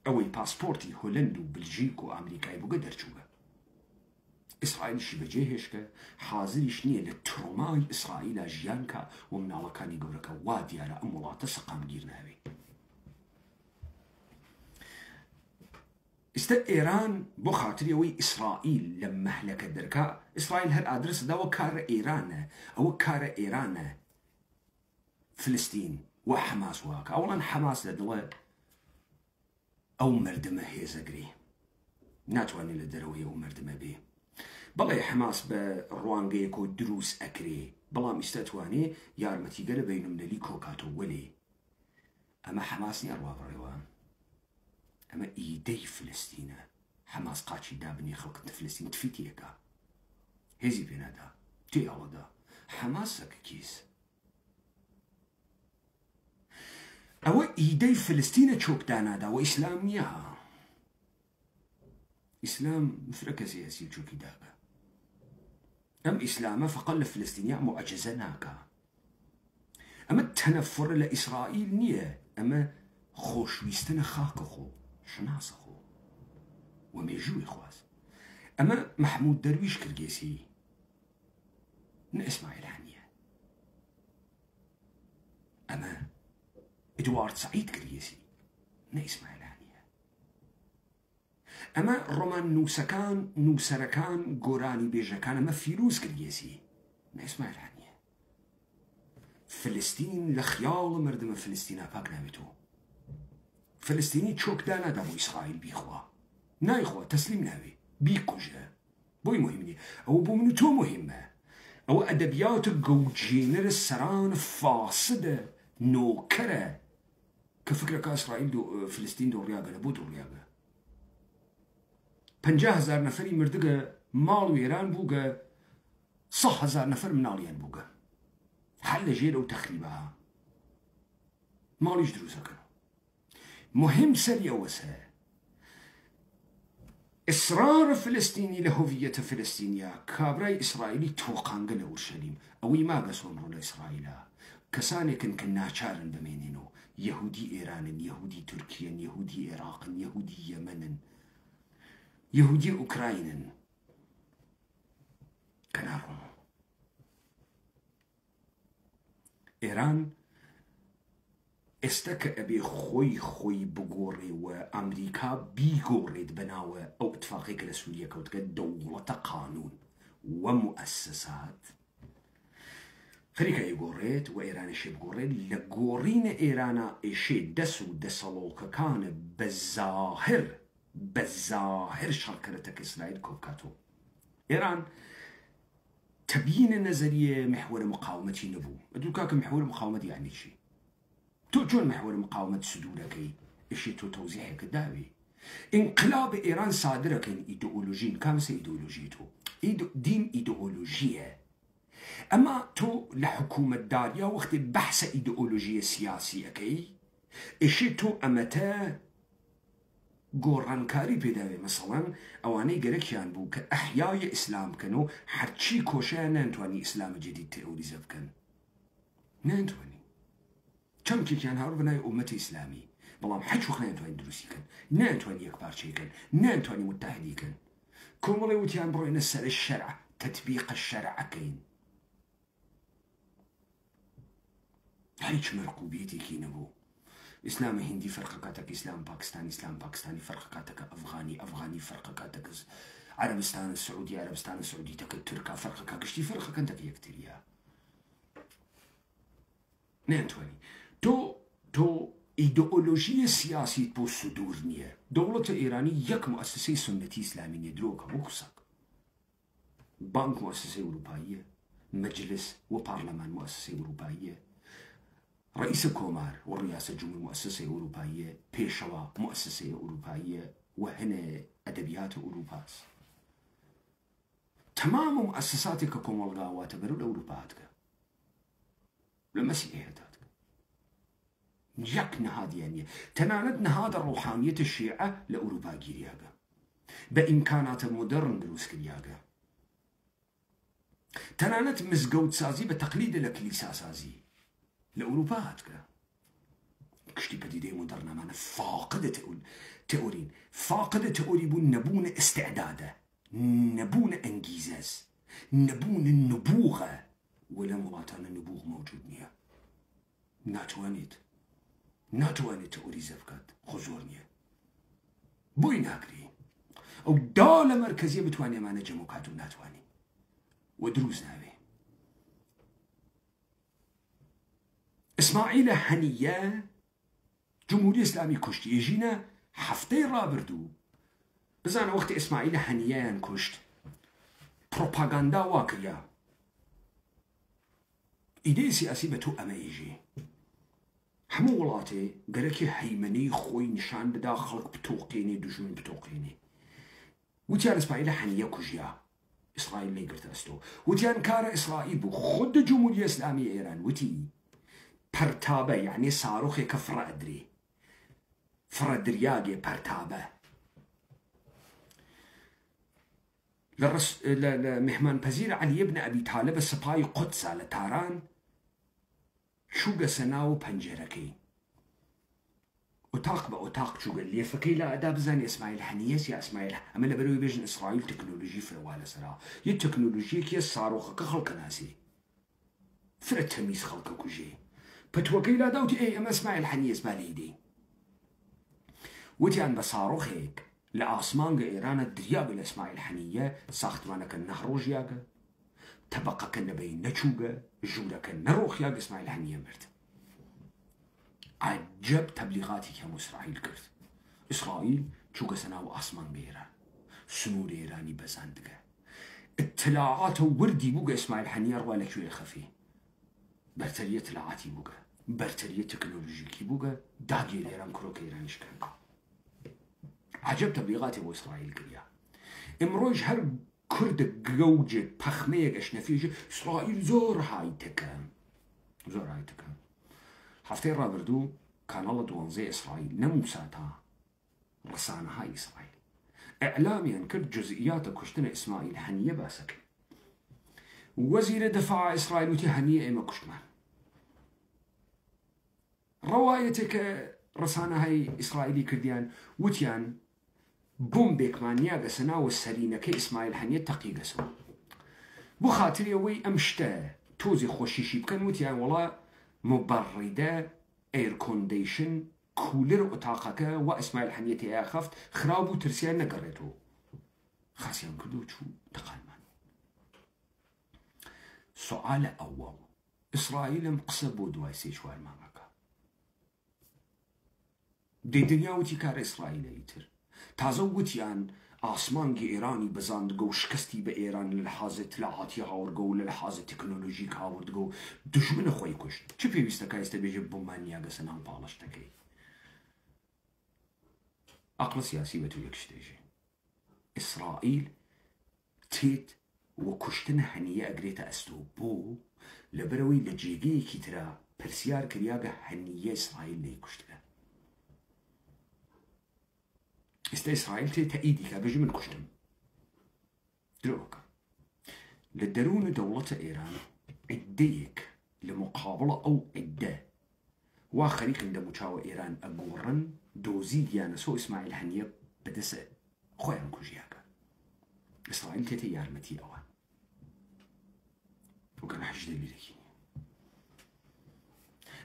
A: ئەوەی پاسپۆرتی هۆلەند و بلژیک و ئەمریکای بووگە دەرچووە ئیسرائیلیشی بەجێ هێشکە حازریش نییە لە ترۆمای ئیسرائیلا ژیانکە و مناڵەکانی گەورەکە وا دیارە ئەم وڵاتە سەقامگیر ناوێ ئێستا ئێران بۆ خاتری ئەوەی ئیسرائیل لە مەهلەکە دەرکا ئیسرائیل هەر ئادرسەداوە کارە ئێرانە ئەوە کارە ئێرانە فلستین و حەماس واکە ئەوڵان حەماس لە دڵە ئەو مردمە هێزەگری ناتوانێت لە دەرەوەی ئەو مردمە بێ بەڵێ حەماس بە ڕوانگەیەک و دروست ئەکرێ بەڵام ئیستا توانێ یارمەتیگەرە بەینوملەلی کۆکاتۆ وەلێ ئەمە حەماس نیە ڕوابڕێوە ئەمە ئیدەی فلستینە حەماس قاچی دابنی خەڵکت فلستین تفیتیەکە هێزی پێنادا توی ئەوەدا حەماسەکە کیس ئەوە ئیدەی فلستینە چۆکدانادا و ئیسلام نییە ئیسلام فرەکە سیاسی و چۆکی دابە ئەم ئیسلامە فەقەت لە فلستینیا مۆعجزە ناکە ئەمە تەنەفڕە لە ئیسرائیل نییە ئەمە خۆشویستنە خاکە خۆ شناسە خۆ و مێژووی خواست ئەمە مەحموود دەرویش کردگێسی نە ئیسماعیلانیە ئەمە ئێدوارد سەعید کردگێسی نە ئیسماعیلانیە ئەمە ڕۆمان نووسەکان نووسەرەکان گۆرانی بێژەکان ئەمە فیروز کردگێسی نە ئیسماعیلانیە فلستین لە خیاڵ مردمە فلستینە پاک ناوێتەوە فلستینی چۆکدا نادا بۆ ئیسرائیل بیخوا نایخوا تەسلیم ناوێ بیکوژە بۆی مهم نیە ئەوە بۆ من و تۆ مهمە ئەوە ئەدەبیاتە گەوجێنەرە سەران فاسدە نۆکەرە کە فکرەکە ئیسرائیل فلستین دۆڕیاگە لە بۆ دۆڕیاگە 50,000 نفری مردگە ماڵ و ئێران بووگە 100,000 نفر مناڵیان بووگە هەر لە ژێر ئەو تەخریبە ماڵیش دروستەکەن مهم سەری ئەوەسە إصرار فلسطيني لهوية فلسطينية كابراي إسرائيلي توقانق لأورشليم أوي ما قسوم رولا إسرائيل كساني كن ناچارن بمينينو يهودي إيران يهودي تركيا يهودي عراق يهودي يمن يهودي أوكراين كنارهم إيران استك أبي خوي بقوري وأمريكا بيقوريد بناوة أو اتفاقي كلا سوريا كوتك دولة قانون ومؤسسات خليك يقوريد وإيران إشي بقوريد لقورين إيران إشي دسلوك كان بالظاهر شركتك إسرائيل كوكاتو إيران تبيين نظرية محور مقاومتي نبو أدوكاك محور مقاومتي يعني شي تو محور مقاومة سدولكي إشي تو توزيحك الدعوي انقلاب إيران صادرة إيدئولوجين كامسة إيدئولوجيتو دين إيدئولوجية أما تو لحكومة داريا وقت بحث إيدئولوجية سياسية كي إشي تو أمتا گۆڕانکاری پێداوێ مثلا ئەوانەی گەرەکیان بوو کە ئەحیای ئیسلام بکەن و هەرچی کۆشیان نانتوانی ئیسلام جدید تئۆریزە بکەن نانتوانی چەمکێکیان هاوڕ بەناوی ئومەتی ئیسلامی بەڵام هەچووخ نانتوانی دروستیکەن نانتوانی یەکپارچەیکەن نانتوانی متحیدیکەن کۆمەڵێ وتیان بڕۆینە سەر الشەرع تەطبیق الشەرعەکەین هیچ مەرقوبیەتێکی نەبوو إسلام هندي فرق كاتك إسلام باكستاني فرق كاتك أفغاني فرق كاتك عربستان السعودي تك تركا فرق كاكشتي فرق كنتك يكتريا نانتواني تو إيدئولوجية سياسية بو صدور نية دولة إيراني يك مؤسسة سنتي إسلامية دروكا وكسك بنك مؤسسة أوروبية مجلس وبرلمان مؤسسة أوروبية رئيس كومار والرئاسة الجمهورية مؤسسة أوروبية بيشوا مؤسسة أوروبية وهنا أدبيات أوروباس تمام مؤسساتك كومالغا واتبرو الأوروباتك لمسيحيتك يك نهاديانية تنالدنا هذا الروحانية الشيعة لأوروبا جيرياغا بإمكانات مودرن دروس كرياغا تنالت مزقوت سازي بتقليد الكنيسة سازي لأوروبا هاتكا كشتي بديدي مدرنا معنا فاقدة تأورين فاقدة تأوري بون نبون استعداده نبون انجيزاز نبون النبوغة ولا مواطن النبوغ موجود نيا ناتوانيت تأوري زفكات خزورنيا بوي ناكري او دالة مركزية بتواني معنا جموكاتو ناتواني ودروز ناوي إسماعيل هنية جمهورية إسلامي كشت يجينا حفتي رابردو بزانا وقت إسماعيل هنية كشت بروباغندا واقعية إيدي سياسي بتو أما يجي همو ولاتي قالكي هيمني خوي نشان بدا خلق بتوقيني دجمن بتوقيني وتيان إسماعيل هنية كجيا إسرائيل لي قرت أستو وتيان كار إسرائيل بو خد جمهورية إسلامية إيران وتي پرتابه يعني صاروخي كفرادري فرادرياجي پرتابه لمهمان پذير علي ابن أبي طالب السپاي قدسة لتاران شوغا سناو پنجركي أتاق بأتاق شوغا اللي فكي لا أداب زاني إسماعيل حنيس يا إسماعيل أما لبروي بيجن إسرائيل تكنولوجي فروالا سرا يتكنولوجي كي الصاروخ كخلق ناسي فرد تميز خلق كوجي فتوكي لا دوتي اي اما اسماعيل حنيس باليدي وتي عن بصاروخ هيك لعاصمان ايران الدرياب الاسماعيل حنية ساخت معنا كان نهروج ياغا تبقى كان بين نشوغا جودا كان نروخ ياغا اسماعيل حنية مرت عجب تبليغاتي كم اسرائيل كرت اسرائيل شوغا سناو عاصمان بيران سنور ايراني بزاندقا اطلاعات وردي بوغا اسماعيل حنية روالك شوية خفي برترية طلعاتي بوغا برترية تكنولوجيكي بوغا داقي الإيران كروك إيرانيش كان عجب تبليغاتي أبو إسرائيل كريا امروج هر كرد جوجة بخمية اشنفيجة إسرائيل زور هاي تكام حفتي رابردو كان الله دوانزي إسرائيل نموساتها رسانة هاي إسرائيل إعلاميا كرد جزئيات كشتنا إسماعيل هنية باسك وزير دفاع إسرائيل وتي هنية إما كشتمان روايتك رسانة هاي إسرائيلي كرديان وتيان بومبيك مانيا قسنا والسرينة كي إسماعيل هنية تقي قسو بو خاطري وي أمشتا توزي خوشيشي بكن وتيان والله مبردة اير كونديشن كولر اتاقك واسماعيل حنيتي يا خفت خرابو ترسيان نقريتو خاسيان كردو شو تقالمان سؤال أول إسرائيل مقصبو دواي سيشوار ماماكا دي دنيا وتي كار إسرائيل يتر تازوتيان آسمانجي إيراني بزاندقو شكستي بإيران للحازة تلاعاتي هاورقو للحازة تكنولوجيك هاورقو دشمن خوي كشت چه بيستكا يستبيجي بومانيا قسنا بالاشتكي عقل سياسي بتو يكشتيجي إسرائيل تيت وكشتنا هنية أقريتا أستو بو لبروي لجيجي كترا برسيار كرياغا هنية إسرائيل لي كشتنا إسرائيل تأييدي كابجي من كشتم دروك للدرون دولة إيران عديك لمقابلة أو عدة وخريق عند مشاوى إيران أقورن دوزي ديانا سو إسماعيل هنية بدس خوين كوجياكا إسرائيل يارمتي أوان وكان حج دليلكي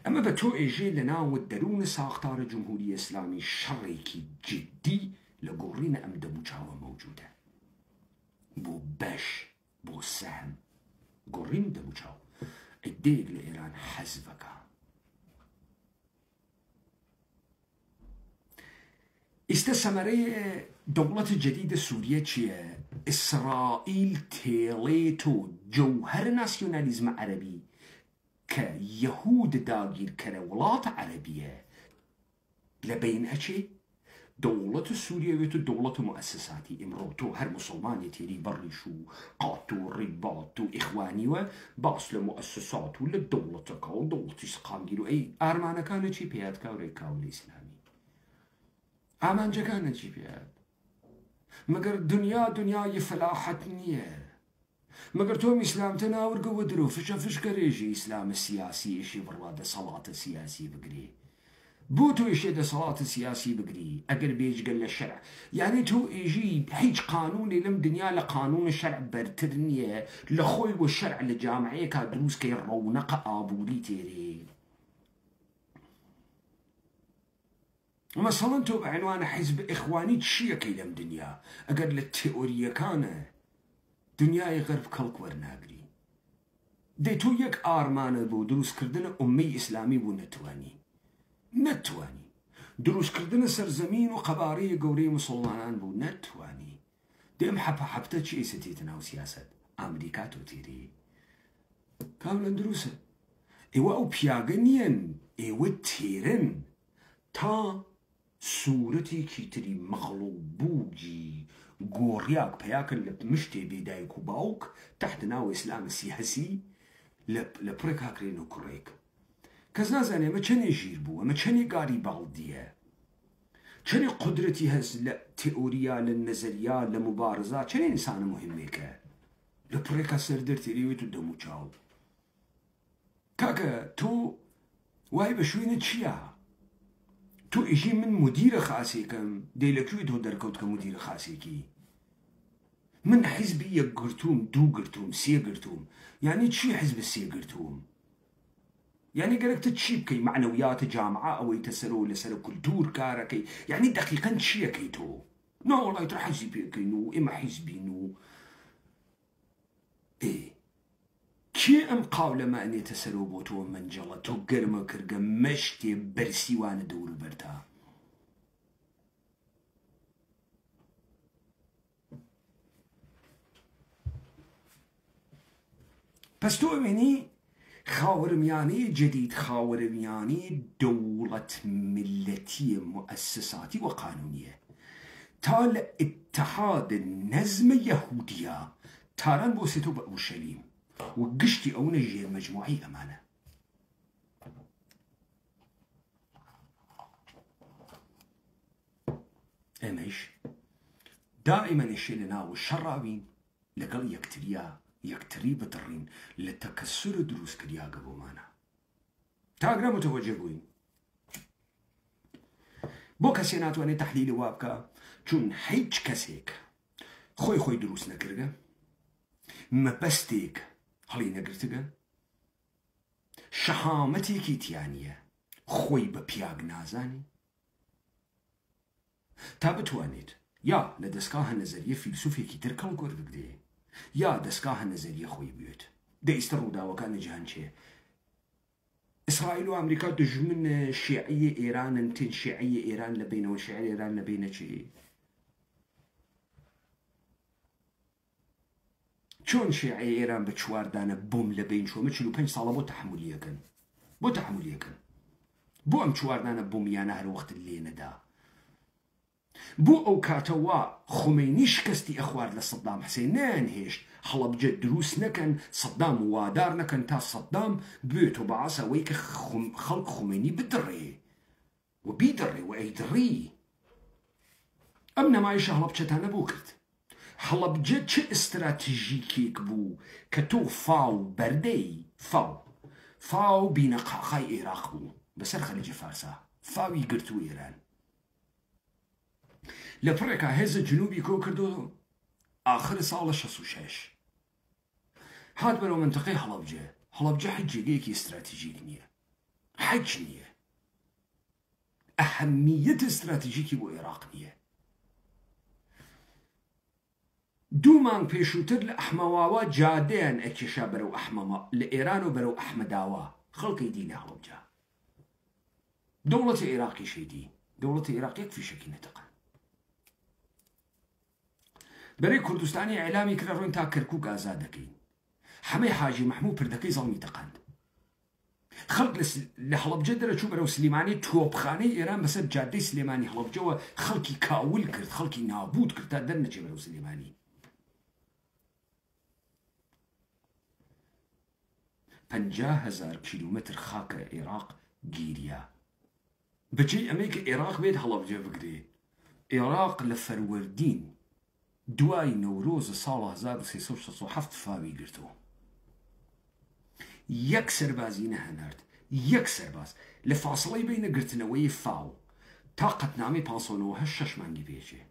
A: أما بتو إيجي لنا والدرون ساختار جمهورية إسلامي شريكي جدي لقورين أم دموشاوة موجودة بو باش بو سهم قورين دموشاوة الديق لإيران حزبك استثمرية دولة جديدة سوريا چية إسرائيل تيليتو جوهر ناسيوناليزم عربي كيهود داغير كرولات عربية لبين أشي دولة سوريا ويتو دولة مؤسساتي إمروتو هر مسلمان تيري بريشو قاتو رباطو إخواني وباصل مؤسساتو للدولة كاو دولة سقامجيرو أي أرمانا كانت شي بيات كاو ريكاو الإسلامي أمان كانت شي بيات مگر دنيا يفلاحت نية مگر توم إسلام تناور قودرو فش كريجي إسلام السياسي إشي برواده صلاة السياسي بقري بوتو إشي ده صلاة السياسي بقري أقر بيج قل الشرع يعني تو إيجي هيج قانوني لم دنيا لقانون الشرع برترنية لخوي والشرع لجامعية كادروس كي رونق آبولي تيري مثلا تو بعنوان حزب إخواني تشيا كي لم دنيا أقر للتيوريا كان دنياي غرب كلك ورناقري ديتو يك آرمانه بو دروس كردنا أمي إسلامي بو نتواني دروس كردنا سرزمين وقبارية قوري مسلمانان بو نتواني ديم حبتا چي ستيتنا وسياسة أمريكاتو تيري كاملا دروسة إيوا أو بياغنين إيوا تيرن تا صورتي كيتري مغلوبوجي قورياك بياكل لبمشتي بيدايك وباوك تحت ناو إسلام السياسي لبريك هاكرينو كوريك كزنازاني ما چني جيربو ما چني قاري بالدية چني قدرتي هز لتيوريا للنظريا لمبارزة چني إنسان مهميك لبريك سردر تيريويتو دمو چاو كاكا تو واي بشوين تشيا تو إجي من مدير خاصيكم ديلكوي دو دركوت كمدير خاصيكي من حزبية قرتوم دو قرتوم سي قرتوم يعني تشي حزب السي قرتوم يعني قرقت تشيب كي معنويات جامعة أو يتسروا لسروا كل كاركي يعني دقيقا تشي كيتو نو والله يترى حزبي كينو إما حزبي نو إيه كي أم قاولة ما أن يتسروا بوتو من جلة تو قرمة كرقة مشتي برسي وانا دور برتا بس تو مني خاورمياني جديد خاورمياني دولة ملتية مؤسساتي وقانونية تا لە ئیتحاد نەزمە یەهودیە تاران بۆ سێتەوە بە ئەورشەلیم و گشتی ئەوونە ژێر مەجموعەی ئەمانە. ئێمەش دائما نێشێ لە ناو شەڕاوین لەگەڵ یەکتریا یەکتری بدڕین لە تەکەسر دروستکردیاگە بۆمانە. تاگرە متوەجه بووین بۆ کەسێ ناتوانێت تەحلیلی وا بکە چون هیچ کەسێک خۆی دروست نەکردە، مەبەستێک هەڵی نەگرتگە، شەهامەتێکی تیانیە، خۆی بە پیاگ نازانی تا بتوانێت یا لە دەستگاهە نەزەریە فیلسوفێکی تر کەڵ گۆربگرێ یا دەستگاهە نەزەریە خۆی بوێت. دەئیستە ڕووداوەکانی جیهان چێ؟ ئیسرائیل و ئەمریکا دژمن شیعی ئێرانن، تێن شیعی ئێران لە بینەوە شیعی ئێران لە بینە چێ؟ چۆن شیعی ئێران بە چواردانە بۆم لە بین چۆمە 45 ساڵە بۆ تەحمولیەکەن، بۆ ئەم چواردانە بۆمیانە هەر وەختت لێ نەدا، بۆ ئەو کاتەوە خومینی شکستی ئەخوارد لە سەدام حسێن نەیانهێشت هەڵەبجە دروست نەکەن، سەدام وادار نەکەن تا سەدام بێتۆ بەعاس ئەوەی کە خەڵک خومینی بدڕێ و بیدڕێ و ئەیدڕی. ئەم نەمایشە هەڵەبجەتانە بۆ کرد. هەڵەبجە چه ئستراتیژیکێک بوو کە تۆ فاو بەردەی فاو بینە قاقای عێراق بوو بەسەر خەلیجە فارسا، فاوی گرتو ئێران لە پڕێکا هێزە جنوبی کۆ کردو ئاخر ساڵە 66 هات بەرەو منتەقەی هەڵەبجە هیچ جێگەیەکی ئستراتیژیک نییە، هیچ نییە، ئەهەمیەت ئستراتیژیکی بۆ عێراق نییە. 2 مانگ پێشووتر لە ئەحمەواوە جادەیان ئەکێشا بەرەو ئەحمەما لە ئێران و بەرەو ئەحمەداوە خەڵکی دی لە هەڵەبجە. دەوڵەتی عێراقی شەیدی، دەوڵەتی عێراقیەک فیشەکی نەتەقان. بەرەی کوردستانی ئەعلامی کرا ڕۆین تا کەرکووک ئازاد دەکەین. هەمەی حاجی مەحموود پردەکەی زەڵمی تەقاند. خەڵک لە هەڵەبجە دەرەچوو بەرەو سلێمانی، تۆپخانەی ئێران بەسەر جادەی سلێمانی هەڵەبجەوە خەڵکی کاول کرد، خەڵکی نابود کرد تا دەرنەچێ بەرەو سلێمانی. 50,000 کیلومتر خاکە عێراق گیریە. بەجێی ئەمەی کە عێراق بێت هەڵەبجە بگرێ، عێراق لە فەروەردین دوای نەورۆز ساڵ 1367 فاوی گرتەوە. یەک سەربازی نەهەنارد، یەک سەرباز لە فاسڵەی بینە گرتنەوەی فاو تا قەتنامەی 509 6 مانگی پێچێ.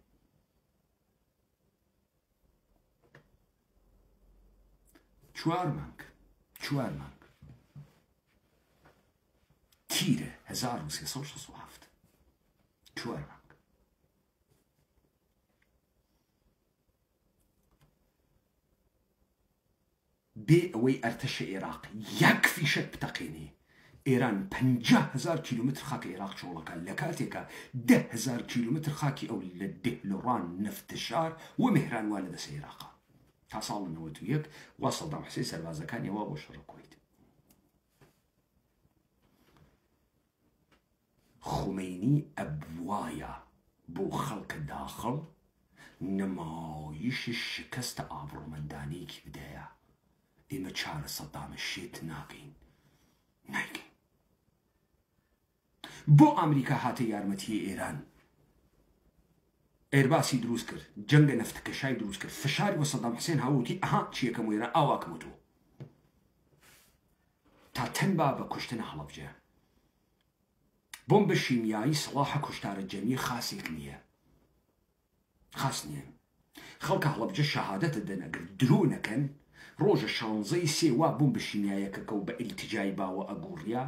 A: چوار مانگ تیرە 1367 4 مانگ. بێ ئەوەی ئەرتەشە عێراق یەک فیشەک بتەقێنێ، ئێران 50,000 کیلومتر خاکە عێراق چۆڵەکە لە کاتێکە 10,000 کیلومتر خاکی ئەو لە دێهلۆڕان نەفتەشار و مێهرانوا لە دەست عێراقا تا ساڵ 91 وا سەدام حوسێن سەربازەکانی وا بۆ شەڕە کوێت. خومینی ئەبوایە بۆ خەڵکە داخڵ نەمایشی شکستە ئابڕۆمەندانەیەکی بدەیە. ئێمە چارە سەدامە شێت ناکەین. بۆ ئەمریکا هاتە یارمەتی ئێران، ئێرباسی دروست کرد، جەنگە نەفتەکەشای دروست کرد، فشاری بۆ سەدام حوسێن هاوتی ئەها چیەکەم وێرە ئاواکەم تۆ تا تەنبا بە کوشتنە هەڵەبجە. بۆمبە شیمیایی سڵاحە کوشتارە جەمی خاسێک نییە، خاص نییە. خەڵکە هەڵەبجە شەهادەتە دەنەگەر درۆ نەکەن، ڕۆژە 16 سێوا بۆمبە شیمیایەکە و بە ئیلتیجای باوە ئەگوڕیا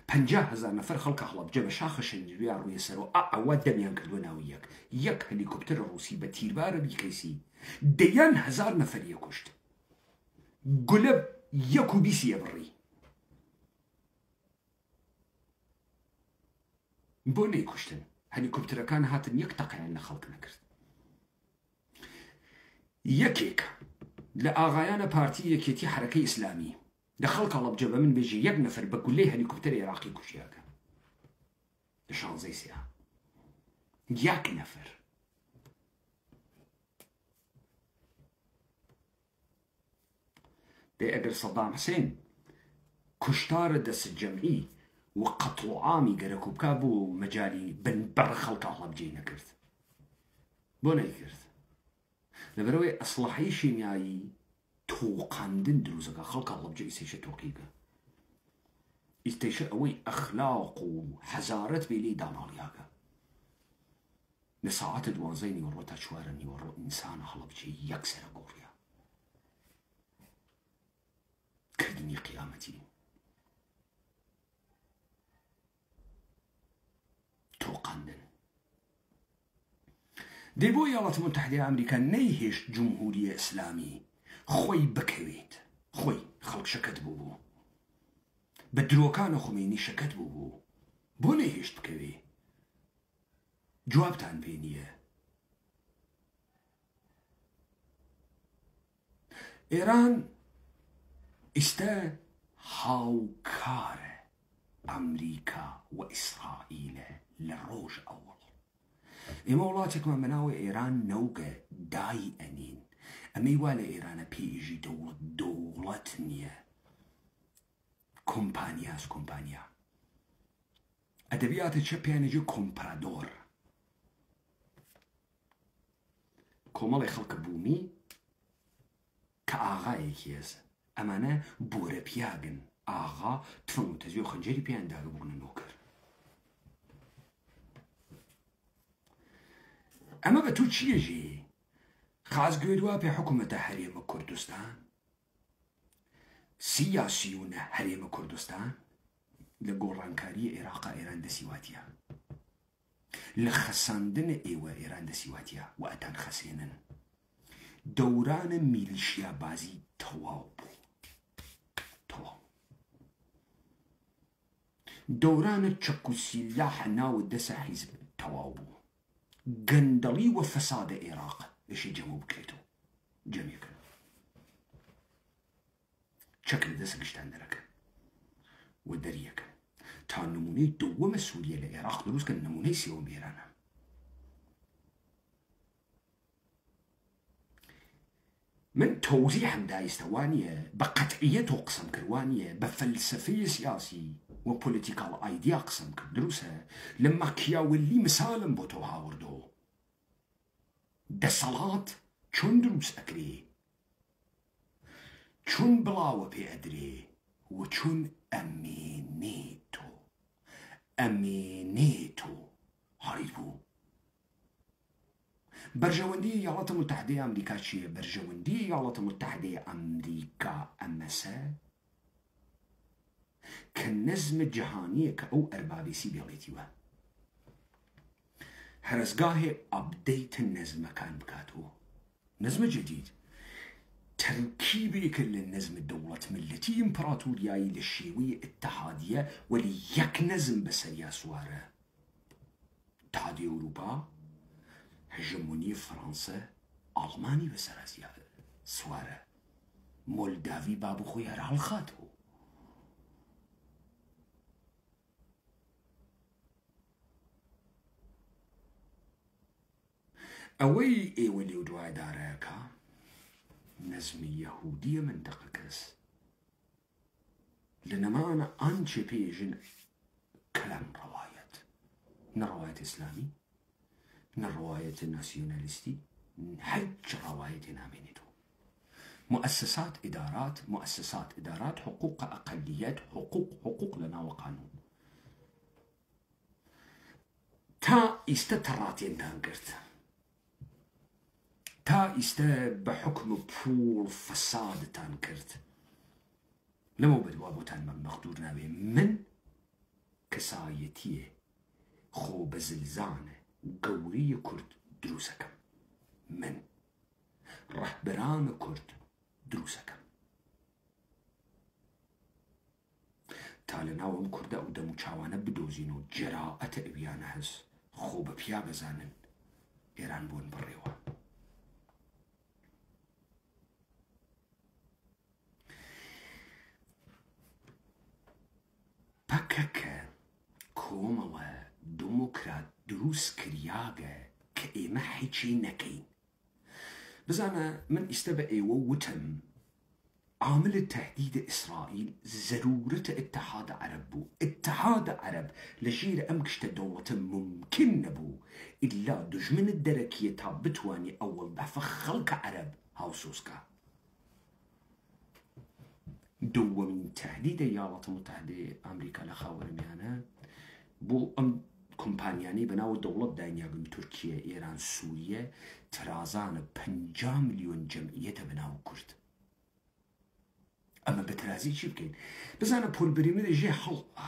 A: 50,000 نەفەر خەڵکە هەڵەبجە بە شاخە شەنجویا ڕوویە سەرەوە ئەوە دەمیان کردووە ناوی یەک هەلیکۆپتەرە ڕووسی بە تیربارە بیکەیسی 10,000 نەفەریە کوشت، گولە 1.20 بڕی. بۆ نەیکوشتن، هەلیکۆپتەرەکان هاتن یەک تەقەیان لە خەڵک نەکرد. یەکێک لە ئاغایانە پارتی یەکێتی حرەکەی ئیسلامی لە خەڵک هەڵەبجە بە من بێژی یەک نەفەر بە گولەی هەلیکۆپتەر عێراقی کوشیاکە لە 16 سێ. یەک نەفەر دي أجر صدام حسين كشتار دس الجمعي وقتل عامي قركو بكابو مجالي بن برخلق الله بجينا كرت بونا كرت لبروي أصلحي شيميائي توقاندن دروزك خلق الله بجي سيشة توقيقة استيشة أوي أخلاق وحزارت بيلي دانالياقة نساعات دوانزيني وروتا شوارني ورو إنسان الله بجي يكسر قوريا كردني قيامتي توقاندن دي بو يالات متحدة أمريكا نيهش جمهورية إسلامي خوي بكويت خوي خلق شكت بوبو بدروكان خميني شكت بوبو بو نيهش بكوي جوابتان بينيه إيران استا هاوكار أمريكا وإسرائيل للروج أول إما ولاتك من مناوي إيران نوغا داي أنين أمي والا إيران بيجي دولتنيا كومبانيا أدبيات الشبيان يجي كومبرادور كومالي خلق بومي كآغا يكيز أمانا بورا بياغن آغا تفنو تزيو خنجري بيان داغ بونا نوكر أما بتو چي يجي خاص قويدوا بحكومة حريم كردستان سياسيون حريم كردستان لقورانكاري إراقا إيران دسيواتيا لخساندن إيوا إيران دسيواتيا وأتان خسينن دوران ميليشيا بازي تواو دوران تشكو سلاح ناو دسا حزب تواو قندلي وفساد إيراق إيش يجمو بكيتو جميعا شكل دسا قشتان درك ودريك تا نموني دو مسؤولية لإيراق دروس كان نموني سيو بيرانا من توزيع دايستوانية بقطعية قسم كروانية بفلسفية سياسي وبوليتيكال ايديا قسم كدروسها لما كياو اللي مسالم بوتو هاوردو دسالات چون دروس اكري چون بلاوة بي ادري وچون امينيتو هاريبو برجوندي ايالات المتحدة امريكا شيء برجوندي ايالات المتحدة امريكا امسا كالنظم الجهانية كأو أربابي سيبياليتيوا هرسقاه أبديت النظم كان بكاتو نظم جديد تركيبي كل النظم الدولة ملتي امبراطورياي للشيوية اتحادية ولي يك نظم بسريا سوارة اتحادية أوروبا هجمونية فرنسا ألماني بسريا سوارة مولدافي بابو خويا راه الخاتو أوي إيولي ودواء داراكا نظم يهودية منطقة كس لنما أنا أنشي بيجن كلام روايات من رواية إسلامي من رواية الناسيوناليستي حج رواية نامينيتو مؤسسات إدارات حقوق أقليات حقوق لنا وقانون تا استتراتين تانكرت تا استا بحكم بول فساد تانكرت لما بدوابو تان مقدور نابي من كسايتيه خو بزلزانه قوري كرد دروسكم من رهبران كرد دروسكم تالناوم كرد او دمو چاوانه بدوزينو جراءة ابيانه هز خو بپيا بزانن ايران بون بريوان بكك كوملا ديمقراط دروس كرياغا كإما حيشي نكين بزانا من استبقي ووتم عامل تهديد إسرائيل ضرورة اتحاد عرب بو. اتحاد عرب لجير أمكشت دولة ممكن نبو إلا دجمن الدركية بتواني أول دفع خلق عرب هاوسوسكا دو من تهديد الولايات المتحدة أمريكا لخاور ميانا بو كومبانياني بناو الدولة دانيا بن تركيا إيران سوريا ترازان 5 مليون جمعية بناو كرد اما بترازي چی بکەین بزانە پۆلبەرێمە دەژێ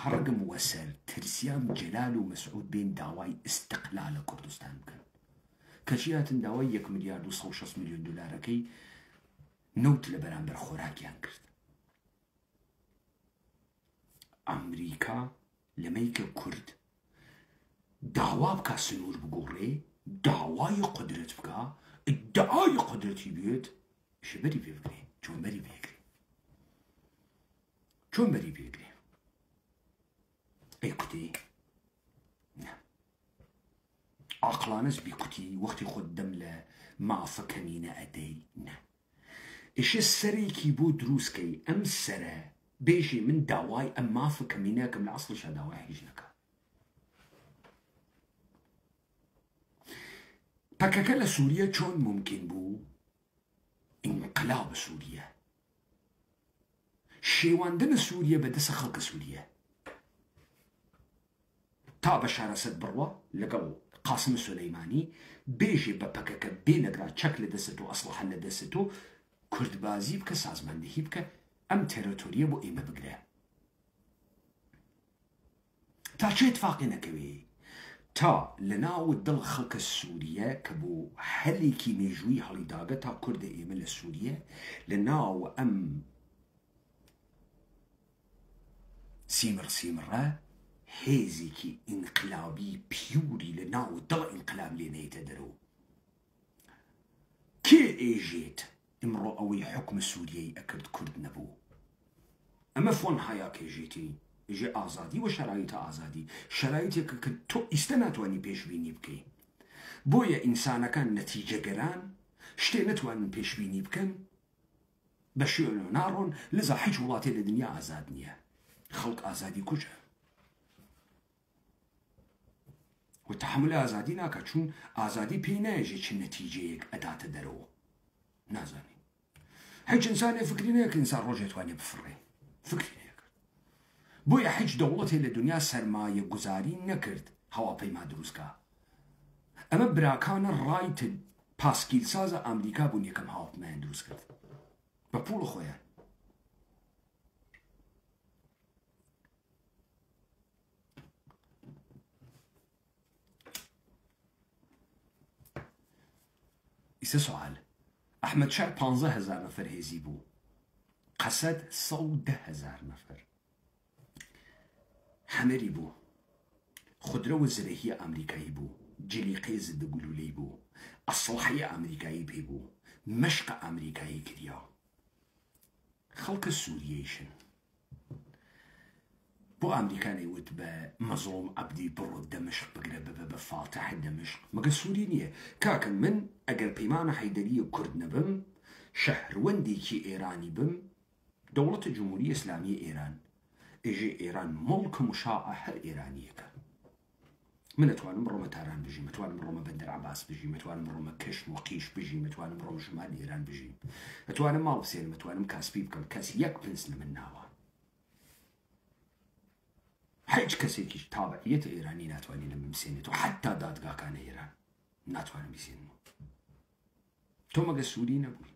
A: هەڕەگم وەسەر ترسیام جەلال و مەسعود بێن داوای ئستقلال لە کوردستان بکەن کەچی هاتن داوای 1 ملیارد و 160 میلیۆن دلارەکەی نەوت لە بەرامبەر خۆراکیان کرد ئەمریکا لەمەیکە کورد داوا بکە سنوور بگۆڕێ داوای قدرت بکە ئیدعای قدرتی بێت شەبەری پێ بگرێ چۆن بەری بێگرێ چون بری بگیری؟ ای کتی؟ نه. عقلانش بی کتی وقتی خود دم ل معاف کمینه ادی نه. ایش سری کی بود روز کی ام سره بیشی من دعوای ام معاف کمینه کم لأصلش دعوای هیچ نکه. پککل سوریه چون ممکن بو انقلاب سوریه. شێواندنە سووریە بەدەسە خەڵکە سووریە تا بەشار ئەسەد بڕوە لەگەڵ قاسم سولەیمانی بێژێ بە پەکەکە بێنەگرا چەک لە دەست و ئەسڵحە لە دەست و کوردبازی بکە سازماندهی بکە ئەم تێرەتۆریە بۆ ئێمە بگرێ تا چێ اتفاقی نەکەوێ تا لەناو دڵ خەڵکە سووریە کە بۆ هەلێکی مێژووی هەڵیداگە تا کوردە ئێمە لە سووریە لەناو ئەم سیمڕە هێزێکی ئینقلابی پیوری لە ناو دڵ ئینقلاب لێنەیتە دەرەوە کێ ئێژێت ئمڕۆ ئەوەی حکم سووریەی ئەکرد کورد نەبوو ئەمە فۆن هایا کێژێتی ئێژێ ئازادی و شەرایطە ئازادی شەرایطێکە کە تۆ ئیستە ناتوانانی پێشبینی بکەی بۆیە ئینسانەکان نەتیجەگەران شتێ نەتوانن پێشبینی بکەن بە شوێنە ناڕۆن لەزا هیچ وڵاتێ لە دنیا ئازاد نییە خلق آزادی کجا و تحمل آزادی ناکە چون آزادی پێی نایژێ چ نەتیجەیەک ئەداتە دەرەوە نازانی هیچ ئینسانێ فکری نەیە کە ئینسان ڕۆژێ توانێ بفڕێ فکری نەکرد بۆیە هیچ دەوڵەتێ لە دنیا سەرمایە گوزاری نەکرد هەواپەیما دروستکە ئەمە براکانە ڕایت پاسکیلسازە ئەمریکا بوون یەکەم هەواپەیمان دروست کرد بە پوڵ خۆیان إيسا سؤال أحمد شار 15,000 نفر هزي بو قسد 110,000 نفر حمري بو خضرة وزرهية أمريكاي بو جليقي زد قلولي بو أصلحية أمريكاي بو مشق أمريكاي كريا خلق السوريشن بو أمريكاني ود بمظلوم عبدي برو دمشق بقرا بفاتح دمشق مقا سوري نية كاكن من أقر بيمانة حيدرية كرد نبم شهر وندي كي إيراني بم دولة الجمهورية الإسلامية إيران إجي إيران ملك مشاع هر إيرانية كان من أتوان مروما تاران بجي متوان مروما بندر عباس بجي متوان مروما كشم وقيش بجي متوان مروما شمال إيران بجي متوان مال بسير متوان مكاسبي بكم كاس يك بنسنا من ناوا هیچ کەسێکی تابعیەت ئێرانی ناتوانێت لەمە بسێنێت و حتا دادگاکانە ئێران ناتوانن بسێنەوە تۆ مەگە سووری نەبووی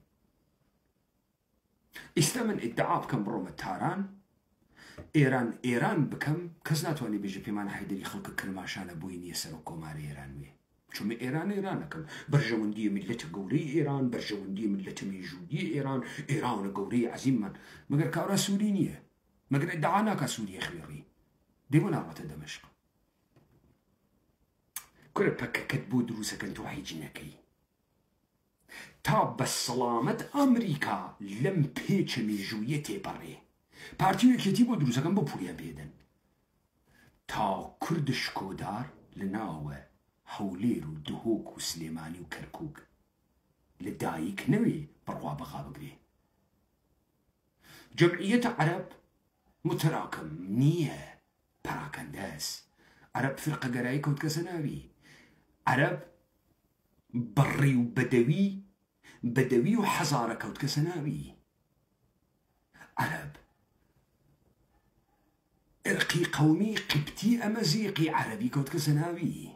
A: ئێستا من ئیدعا بکەم بڕۆمە تاران ئێران بکەم کەس ناتوانێت بێژە پێمانە حەیدەری خەڵکە کرماشانە بووی نییە سەر و کۆمارە ئێران وێ چونمە ئێرانەکەم بەرژەوەندیە میلەتە گەورەی ئێران بەرژەوەندیە میلەتە مێژوویی ئێرانە گەورەی عەزیممان مەگەر کارا سووری نییە مەگەر ئیدعا ناکا سووریە خوێڕی ديمون عرفت دمشق كل بككت بودروسة كنتو حيجنكي تا بسلامت أمريكا لم بيتش ميجويتي بري بارتيو كيتي بودروسة كن بپوريا بيدن تا كردش كودار لناوة هولير و دهوك و سليماني و كركوك لدايك نوي بروا بغا بقري جمعية عرب متراكم نية براكنداس عرب فرقة قراي كود كسناوي عرب بري وبدوي وحزارة كود كسناوي عرب إرقي قومي قبتي أمازيقي عربي كود كسناوي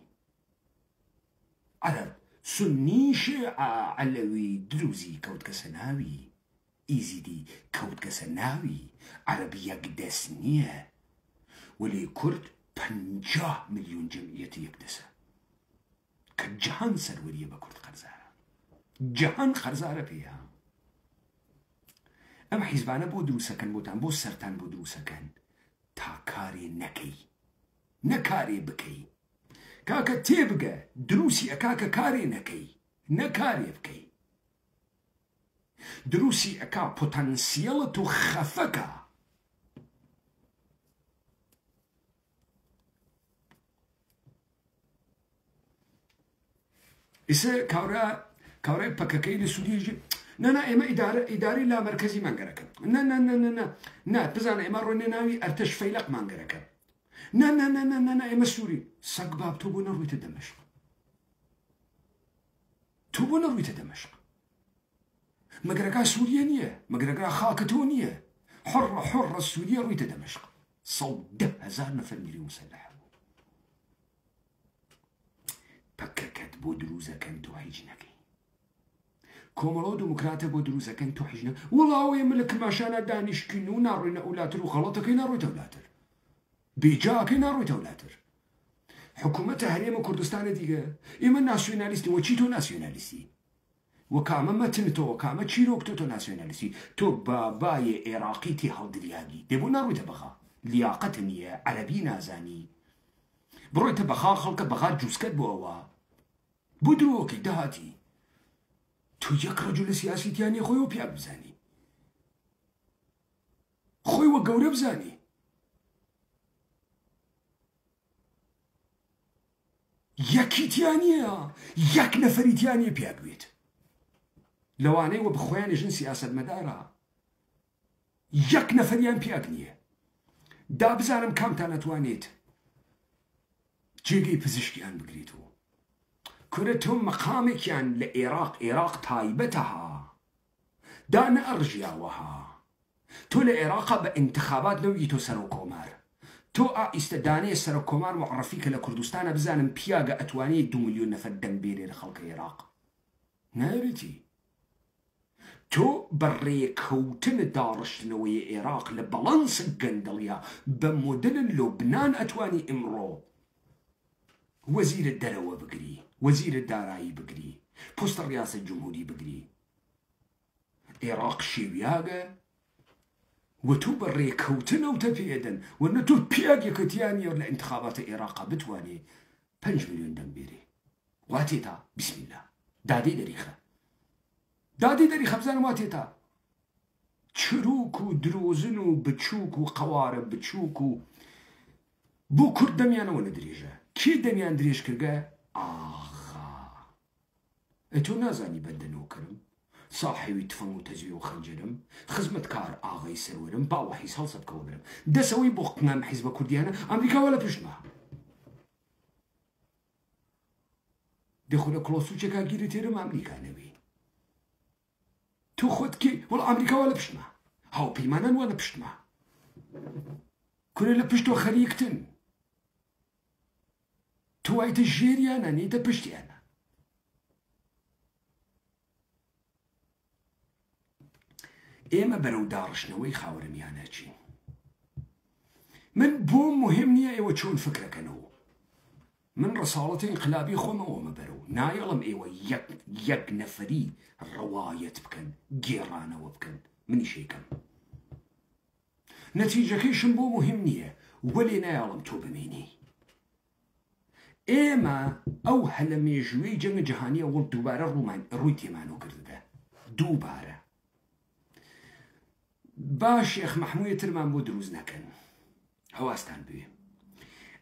A: عرب سني شيعة علوي دروزي كود كسناوي إيزيدي كود كسناوي عربي يقدس نية ولي كرد 50 مليون جمعية يقدسها كجهان سرورية بكرد خرزارة جهان خرزارة فيها أما حزبانا بو دروسا كان بوتان بو سرطان بو دروسا كان تاكاري نكاري بكي كاكا تيبقى دروسي أكاكا كاري نكاري بكي دروسي أكا بوتنسيالتو خفكا إسا كاورا بكاكي لسوديجي نانا إما إداري لا مركزي مانقركم نا بزانا إما رونيناوي أرتش فيلق مانقركم نا إما سوري ساق باب توبو نروي دمشق مقرقا سوريانية مقرقا خاكتونية حرة السورية رويت دمشق صوت 10,000 نفر ميري مسلحة بككت بودروزا كان توحيجنكي كومالو ديمقراطيا بودروزا كان توحيجنا والله ويملك ماشانا دانش كينو ناروينا أولاتر وغلطة كي ناروي تولاتر بيجا كي ناروي تولاتر حكومة هريم كردستان ديگه إما ناسيوناليستي وچيتو ناسيوناليستي وكاما متنتو وكاما تشيروكتو تو ناسيوناليستي تو باباي عراقي تي هالدرياجي ديبو ناروي تبخا لياقتنية عربي نازاني بروي تبخا خلق بخا جوسكت بوا بودروكي دهاتي تو يك رجل سياسي تياني خويو بياك بزاني خوي وقوري بزاني يكي تياني يك نفري تياني بياك بيت لواني وبخواني جن سياسة مدارة يك نفريان بياك نيه دا بزانم كام تانتوانيت جيجي بزشكيان بقريتو كرتهم مقامك يعني لعراق تايبتها دانا أرجياوها تو لعراق بانتخابات نويتو سروكومار تو استداني سروكومار معرفيك لكردستان بزانم بياغا أتواني 2 مليون نفر دنبيري لخلق العراق نايرتي تو بريكوتن دارشت نوي العراق لبالانس القندليا بمودن لبنان أتواني إمرو وزير الدروة بقري وزير الدارائي بقري بوست الرئاسة الجمهوري بقري عراق شيوياغا وتو بريكوتن وتفيدن ونتو بياغ يكتياني ولا انتخابات العراق بتواني 5 مليون دنبيري واتيتا بسم الله دادي دريخة بزان واتيتا چروكو دروزنو بچوكو قوارب بچوكو بو كرد دميانا وندريجا كي دميان دريج كرقا آخا اتو نازاني بندنو كرم صاحبي تفنو تزيو خنجرم خزمة كار آغا يسرورم باوحي صلصة بكوبرم دا سوي بوقنا حزب كرديانا أمريكا ولا بشما دخل كلوسو چكا گيري تيرم أمريكا نبي تو خود كي ولا أمريكا ولا بشما هاو بيمانان ولا بشما كل لبشتو خريكتن تو ايت الجيري انا نيتا بشتي انا ايما برو دارشنوي خاورم ياناتشي من بوم مهمني ايوه تشون فكرك انو من رسالة انقلابي خوما وما برو نايلم ايوه يك نفري رواية بكن جيرانا وبكن مني شيكم نتيجة كيشن بو مهمنية ولي نايلم تو بميني إما أو هلمي جوي جنگ جهانية ول دوباره روي تيمانو كرده دوباره با شيخ محمود ترمان بو دروز نكن هواستان بي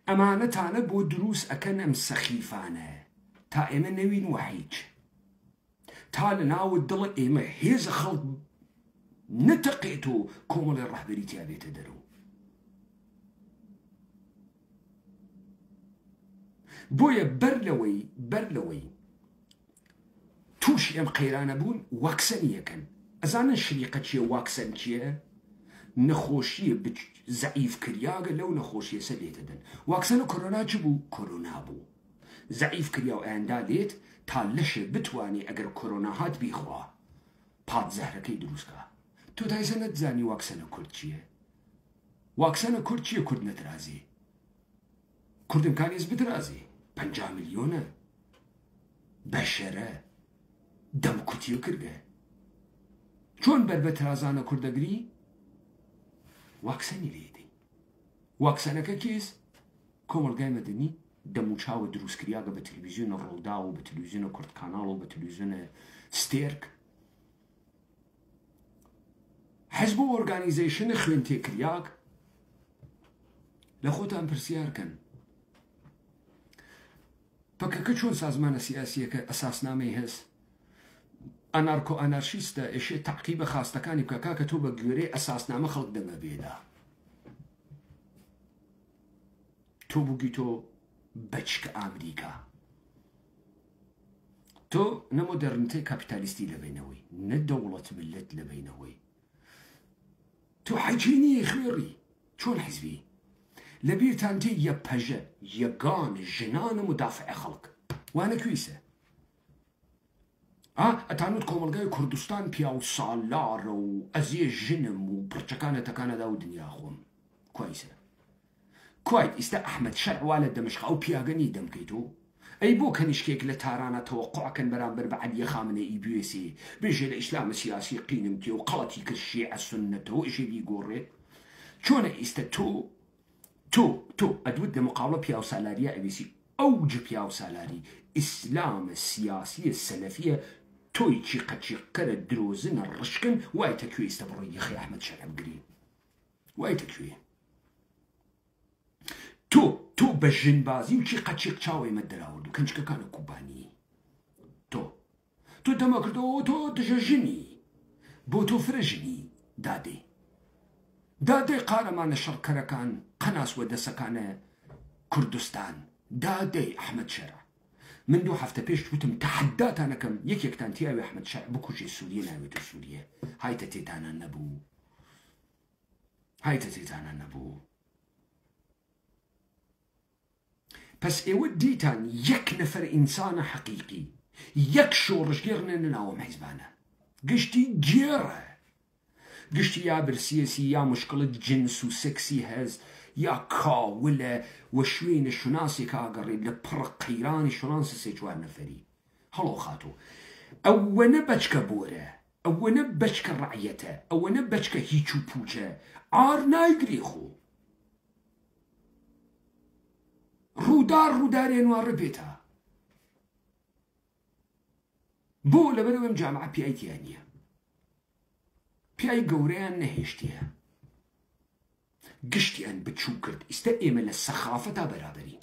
A: أمانتانا بو دروس أكن أم سخيفانه تا إما نوين وحيج تا لناو الدل إما هيز خلق نتقيتو كومل الرهبري تيابي تدرو بويا برلوي توش ام قيران بون واكسن يكن ازانا الشريقة چيه واكسن چيه نخوشي زعيف كرياغ لو نخوشي سليتدن واكسن كورونا جبو كورونا بو زعيف كرياو اندا ليت تالش بتواني اگر كورونا هات بيخوا باد زهركي دروسكا تو دايزنت زاني واكسن كورتشيه واكسن كورتشيه كورد نترازي كورد امكاني يزبط رازي 5 مليون بشره دم كوتيو كرده چون بربت رازانا كردگري واكسني ليدي واكسنك كيس كومل قايمة دني دمو چاو دروس كرياغا بتلفزيون الرولداو بتلفزيون كرد كانالو بتلفزيون ستيرك حزبو اورغانيزيشن خوينتي كرياغ لخوتا امبرسيار كان فكا چون سازمان سياسية كأساس نامي هس أناركو أنارشيستا إشي تعقيب خاصة كان يبقى كاكا توبا جوري أساس نامه خلق دم بيدا توبو جيتو بچك أمريكا تو نمودرنتي كابيتاليستي لبينوي ندولة ملت لبينوي تو حجيني خيري شون حزبي لبيرتانتي يبهجة يقان جنان مدافع خلق وانا كويسة اتانوت كوملغاي كردستان بياو سالار و ازيه جنم و برچكانة تكانا داو دنيا خوم كويسة كويت استا احمد شرع والد دمشق او بياغني دم كيتو اي بو كنشكيك لتارانا توقع كان برامبر بعد يخامنة اي بي اس اي بيجي الاسلام السياسي قينمتي وقلتي كالشيعة السنة وإشي بيقوري شون استا تو ادود مقاولة بياو سالاريا ابيسي اوج بياو سالاري اسلام السياسية السلفية توي تشيقة دروزن الرشكن واي تكوي استبري يخي احمد شرع بقري واي تكوي تو بجنبازي وتشيقة تشاوي مدراود وكنشك كانوا كوباني تو دمكردو تو تججني بوتو فرجني دادي قارمان الشركركان قناس ودسكان كردستان دادي احمد شرع من دو حفته بيش توتم تحدات انا كم يك تانتي اوي احمد شرع بكوشي السورية ناويتو سوريا هاي تتيتانا النبو بس اودي تان يك نفر انسان حقيقي يك شورش غيرنا نناوم حزبانا قشتي جيره قشتي يا برسيسي يا مشكلة جنس وسكسي هز يا كاولة وشوين الشناسي كاقري لبرق قيراني شناسي سيجوار نفري هلو خاتو او نبجك بوره او نبجك رعيته او نبجك هيچو بوچه عار نايقريخو رودارين واربيتا بو لبنوم جامعة بي اي تيانية بياي قوريان نهيشتيها قشتيان بتشو كرد استقيم للسخافة برابرين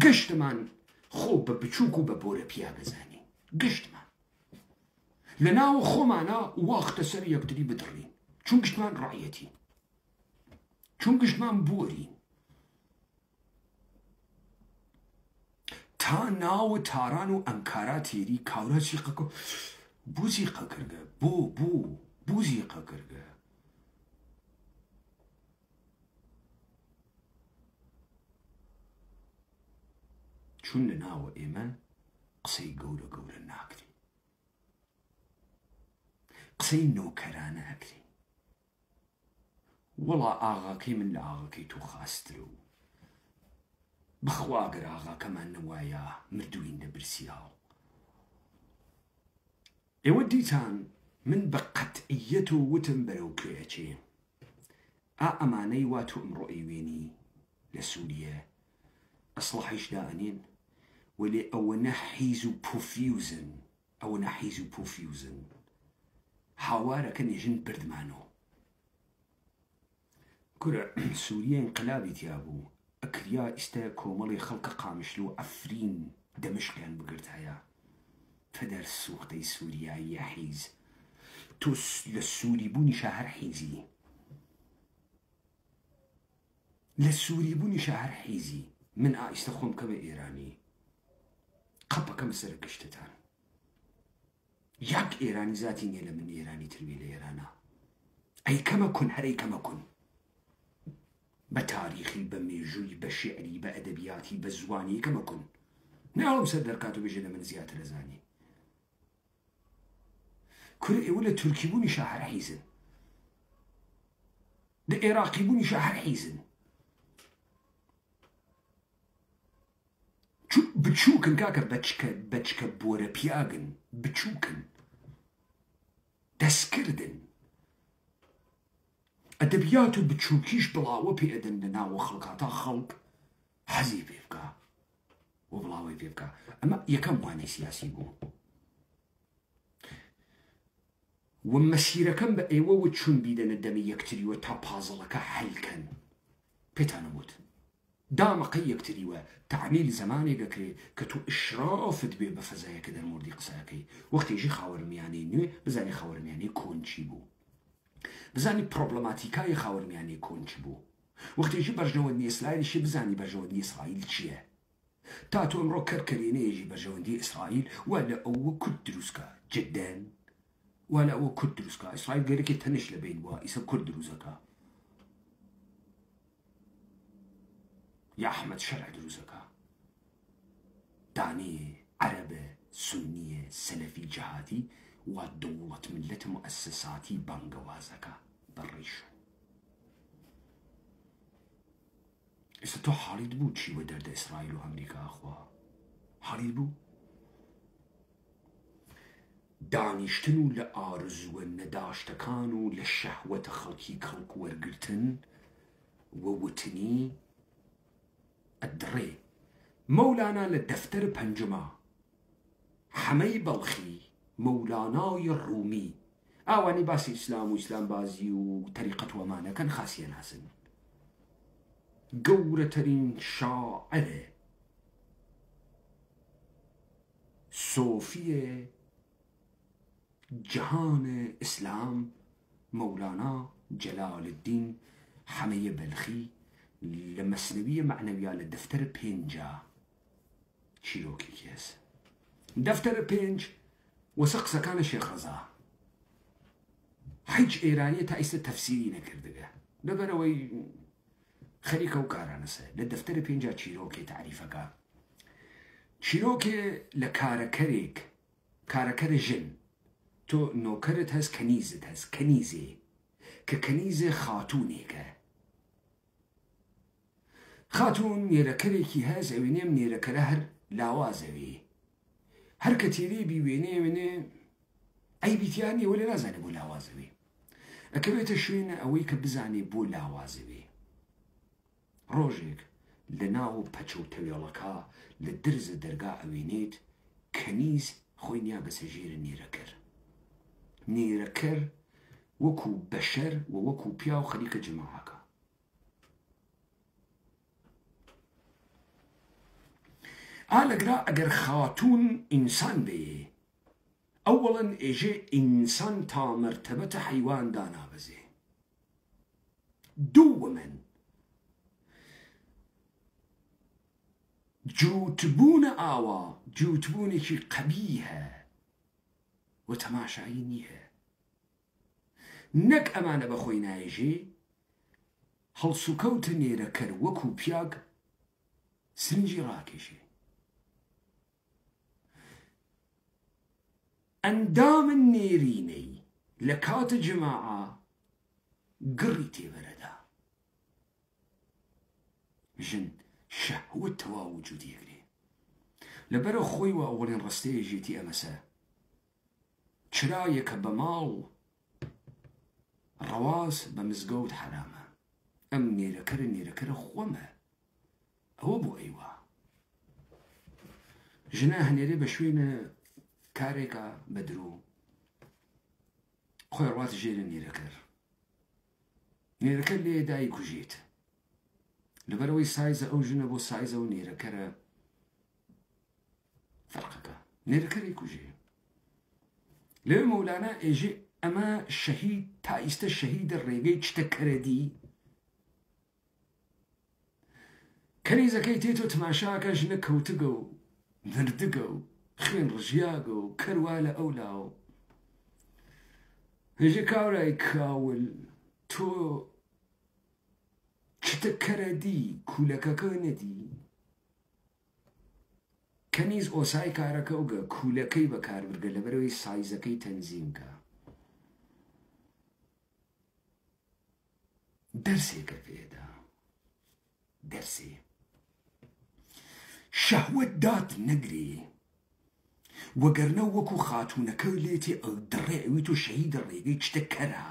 A: قشتمان خوب بتشوكو ببورة بيا بزاني قشتمان لناو خومانا واخت سري يقدري بدرين چون قشتمان رعيتي چون قشتمان بورين تا ناو تارانو انكارا تيري كاورا شيقكو بوزي قاكرغا بوزي قاكرغا چون لناو ايمان قسي قورا ناكري قسي نوكرانا اكري والله آغاكي من آغاكي تو خاسترو بخواقر آغا كمان نوايا مردوين دبرسياو اوديتان من بقطعيته وتنبرو كرياتي أماني واتو امرؤي ويني لسوريا أصلحيش دانين ولي أو نحيزو بوفيوزن حوارا كان يجن بردمانو كرة سوريا انقلابي تيابو أكريا استا كومالي خلق قامشلو أفرين دمشق كان بقرتها فدر السوق دي سوريا يحيز تۆ لە سووری بوونیشە هەر حیزی، لە سووری بوونیشە هەر حیزی. من ئائیستە خۆم کە بە ئێرانی قەپەکەم سەر گشتتان، یەک ئێرانی زاتی نییە لە من ئێرانی تربی لە ئێرانە. ئەی کەمە کون، هەرەی کەمە کون، بە تاریخی، بە مێژووی، بە شعری، بە ئەدەبیاتی، بە زوانی کەمە کون. ناوەم سەر دەرکات و بێژە لە من زیاتر ئەزانی. کورە ئێوە لە تورکی بوونیشە هەر حیزن، لە عێراقی بوونیشە هەر حیزن. بچووکن کاکە، بەچکە بۆرە پیاگن، بچووکن، دەستکردن. ئەدەبیات و بچووکیش بڵاوە پێ ئەدەن لە ناوە خەڵکا تا خەڵک حەزی پێ بکە و بڵاوی پێ بکە. ئەمە یەکەم وانەی سیاسی بوو. و مەسیرەکەم بە ئێوەوە چون بیدەنە دەمی یەکتریوە تا پازڵەکە هەلکەن. پێتانە وت دامەقەی یەکتریوە تعمیل زمانێک دەکرێت کە تۆ ئشرافت بێ بە فەزایەکە دەرمۆردی قسەکەی. وەختێژی خاوەرمیانەی نوێ بزانی خاوەرمیانەی کۆن چی بوو، بزانی پرۆبلەماتیکای خاوەرمیانەی کۆن چی بوو. وەختێژی بەرژەوەندی ئیسرائیلیشی بزانی بەرژەوەندی ئیسرائیل چییە. تا تۆ ئەمڕۆ کەرکەرێنەیەژی بەرژەوەندی ئیسرائیل وا لە ئەوە کورد دروستکە، جدەن وا لە ئەوە کورد دروستکە. ئیسرائیل گەرەکی تەنش لە بین وە ئیسە کورد دروستەکە، یا ئەحمەد شەرع دروستەکە. دانێ عەرەبە، سونیە، سەلەفی، جەهادی وا دەوڵەت ملەت مؤسساتی بانگەوازەکە بەڕێش. ئێستا تۆ حاڵیت بوو چیوە دەردە ئیسرائیل و ئەمریکا خوا؟ حاڵیت بوو؟ دانیشتن و لە ئارزووە نەداشتەکان و لە شەهوەتە خەڵکی کەڵک وەرگرتن و وتنی ئەدڕێ. مەولانا لە دەفتەر پەنجەمە حەمەی بەڵخی، مەولانای ڕوومی، ئاوانی باسی ئیسلام و ئیسلام بازی و تەریقەت وەمانەکەن خاسیە ناسن. گەورەترین شاعرە سۆفیە جەهانە ئیسلام مەولانا جەلال الدین حەمەیە بەلخی لە مەسنەویە معنەویە لە دەفتەر پێنجە چیرۆکی کێس. دەفتەر پێنج وەسە قسەکانە شێخ ڕەزا هیچ ئێرانیە تا ئێستا تەفسیری نەکردگە لەبەرەوەی خەریکە و کارانەسە. لە دەفتەر پێنجە چیرۆکێ تعریفەکە. چیرۆکێ لە کارەکەرێک، کارەکەرە ژن، تۆ نۆکەرت هەست، کەنیزت هەست، کەنیزێ کە کەنیزە خاتوونێکە. خاتون نێرەکەرێکی هەست، ئەوێنێم نێرەکەرە هەر لاوازەوێ، هەر کە تێرێ بیوێنێ وێنێ ئەی بیتیانی ئەوە لە نازانێ بۆ لاوازەوێ، ئەکەوێتە شوێنە ئەوەی کە بزانێ بۆ لاوازەوێ. ڕۆژێک لە ناو پەچە و تەوێڵەکە لە درزە دەرگا ئەوێنێت کەنیز خۆی نیا بەسە ژێرە نێرەکەر. نێرەکەر وەکو بەشەر و وەکو پیا و خەریکە جەماعەکە. ئالەگرا ئەگەر خاتون ئینسان بێ، ئەوەڵەن ئێژێ ئینسان تا مەرتەبەتە حەیوان دانابەزێ. دووەمەن جووتبوونە ئاوا جووتبوونێکی قەبیهە و تەماشایی نییە. نەک ئەمانە بەخۆی نایژێ هەڵسوکەوتە نێرەکەر وەکو پیاگ سرنجی ڕاکێشێ. ئەندامن نێرینەی لە کاتە جەماعە گڕی تێبەرەدا. ژن شەهوەت تەوا وجودی ئەگرێ. لەبەرە خۆی و ئەوەڵێن ڕستەیەژێتی ئەمەسە چرایەکە بە ماڵ ڕەواز بە مزگەوت حرامە. ئەم نێرەکەرە خۆمە، ئەوە بۆ ئەیوە. ژنە هەنێرێ بە شوێنە کارێکە بە درۆ خۆی ڕواتە ژێرە نێرەکەر، نێرەکەر لێ دای کوژێت. لەبەرەوەی سایزە ئەو ژنە بۆ سایزە و نێرەکەرە فەرقەکە، نێرەکەری کوژێ. لەوێ مەولانا ئێژێ ئەمە شەهید تا ئیستە شەهیدە ڕێگەی چتە کەرەدی کەنیزەکەی تێتۆ تەماشاکە ژنە کەوتگە و نردگە و خوێن ڕژیاگە و کەروا لە ئەولاوە هێژە کاورای کاول تۆ چتە کەرەدی کوولەکەکە نەدی کەنیز ئۆسای کارەکە وگە کوولەکەی بەکاربرگە لەبەرەوەی سایزەکەی تەنزیمکە دەرسێکە پێدا دەرسێ شەهوەت دات نەگرێ وەگەرنە وەکو خاتوونەکە لێتێ دڕێ ئەوی تۆ شەهیدە ڕێگەی چتە کەرە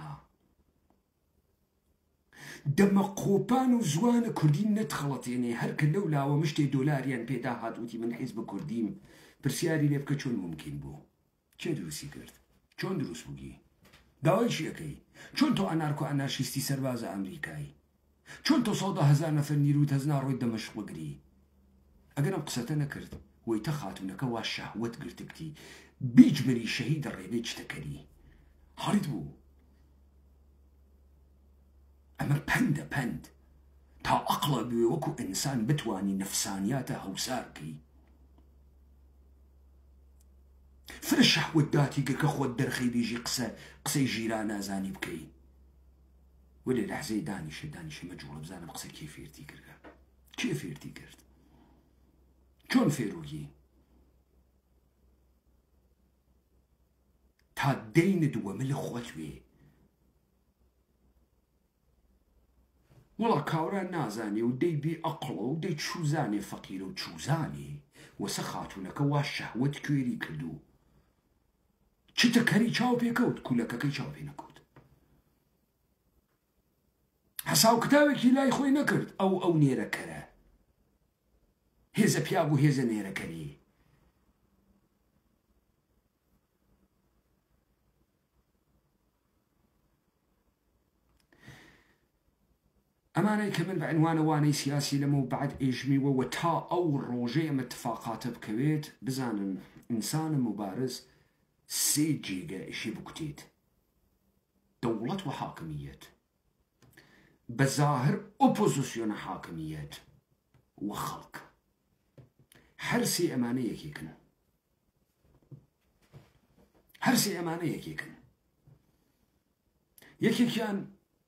A: دەمە قۆپان و زوانە کوردی نەتخەڵەتێنێ هەرکە لەو لاوە مشتێ دۆلاریان پێدا هاتووتی من حیزب کوردیم پرسیاری لێ بکە چۆن ممکن بوو چێ دروستی کرد چۆن دروست بووگی داوای چیەکەی چۆن تۆ ئەنارکۆ ئەنارشیستی سەربازە ئەمریکایی چۆن تۆ 100,000 نەفەر نیروت هەزنا ڕۆی دەمەشق بگری ئەگەر ئەم قسەتە نەکرد وەیتە خاتونەکە وا شەهوەت گرتکتی بیجبری شەهیدە ڕێگەی چتەکەری هەڵیت بوو ئەمە پەندە پەند تا ئەقڵە بوێ وەکو ئینسان بتوانی نەفسانیاتە هەوسارکەی فرە شەهوەت داتی گرکە خۆت دەرخەی بێژی قسەی ژیران نازانی بکەی وەلێ لەحزەی دانیشە مەجووڵە بزانم قسە کێ فێرتی کردە کێ فێرتی کرد چۆن فێروگی تا دەینە دووەمە لە خۆت وێ وڵا کاوران نازانێ و دەی بێ ئەقڵە و دەی چوزانێ فەقیرە و چوزانێ وەسە خاتونەکە وا شەهوەت کوێری کردو چتە کەری چاو پێکەوت کوولەکەکەی چاو پێ نەکەوت حەساو کتاوێکی لای خۆی نەکرد ئەو نێرەکەرە هێزە پیا بوو هێزە نێرەکەری ئەمانەی کە من بە عنوانەوانەی سیاسی لەمە و بعد ئێژمیوە تا ئەو ڕۆژەی ئەمە اتفاقاتە بکەوێت بزانن ئینسانە مبارز سێ جێگە ئیشی بکوتێت دەوڵەت و حاکمیەت بەظاهر ئۆپۆزیسیۆنە حاکمیەت و خەڵک هەر سێ ئەمانە یەکێکن هەر سێ ئەمانە یەکێکن یەکێکیان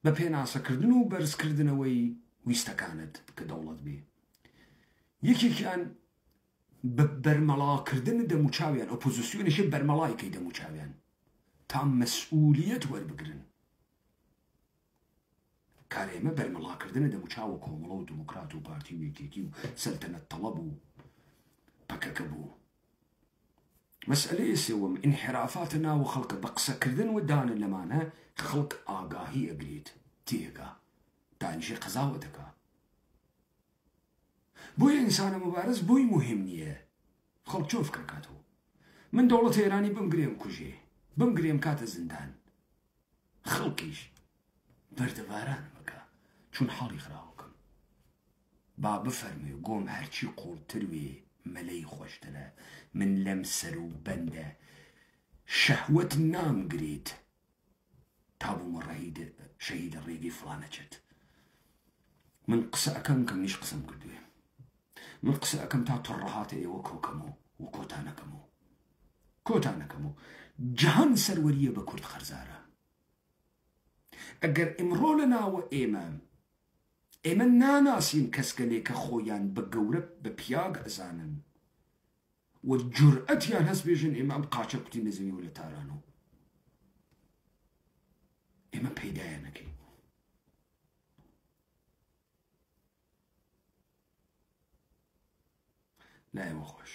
A: بە پێناسەکردن و بەرزکردنەوەی ویستەکانت کە دەوڵەت بێ یەکێکیان بە بەرمەڵاکردن دەموچاویان ئۆپۆزیسیۆنیشی بەرمەڵایکەی دەموچاویان تا مەسئولیەت وەربگرن کارێمە بەرمەڵاکردنە دەموچاوە کۆمەڵە و دموکرات و پارتی و یەکێتی و سەلتەنەت تەڵەب و پەکەکە بوو مەسئلەی سێوەم ئینحرافاتە ناو خەڵکە بە قسەکردن و دانە لەمانە خەڵک ئاگاهی ئەگرێت تێگا دانیشی قەزاوەتەکە بۆیە ئینسانە مبارز بۆی مهم نییە خەڵک چۆن فکرەکاتەوە من دەوڵەت ئێرانی بمگرێم کوژێ بمگرێم کاتە زیندان خەڵکیش بەردەباران بکە چون حاڵی خراوەکەم با بفەرمێ گۆم هەرچی قوڵتر وێ مەلەی خۆشترە من لەم سەر و بەندە شەهوەت نامگرێت تا بوومە شەهیدە ڕێگەی فڵانەچێت من قسە ئەەکەم کەم نیش قسەم کردوێ من قسە ئەەکەم تا تڕەهاتە ئێوە کۆکەمەوە و کۆتانەکەمەوە جەهان سەروەریە بە کورد خەرزارە ئەگەر ئمڕۆ لە ناوە ئێمە ناناسین کەسگەلێ کە خۆیان بە گەورە بە پیاگ ئەزانن و جورئەتیان هەست بێژن ئێمە ئەم قاچە قوتی نەزەوی و لە تارانەوە ئێمە پەیدایان نەکەین لایەوە خۆش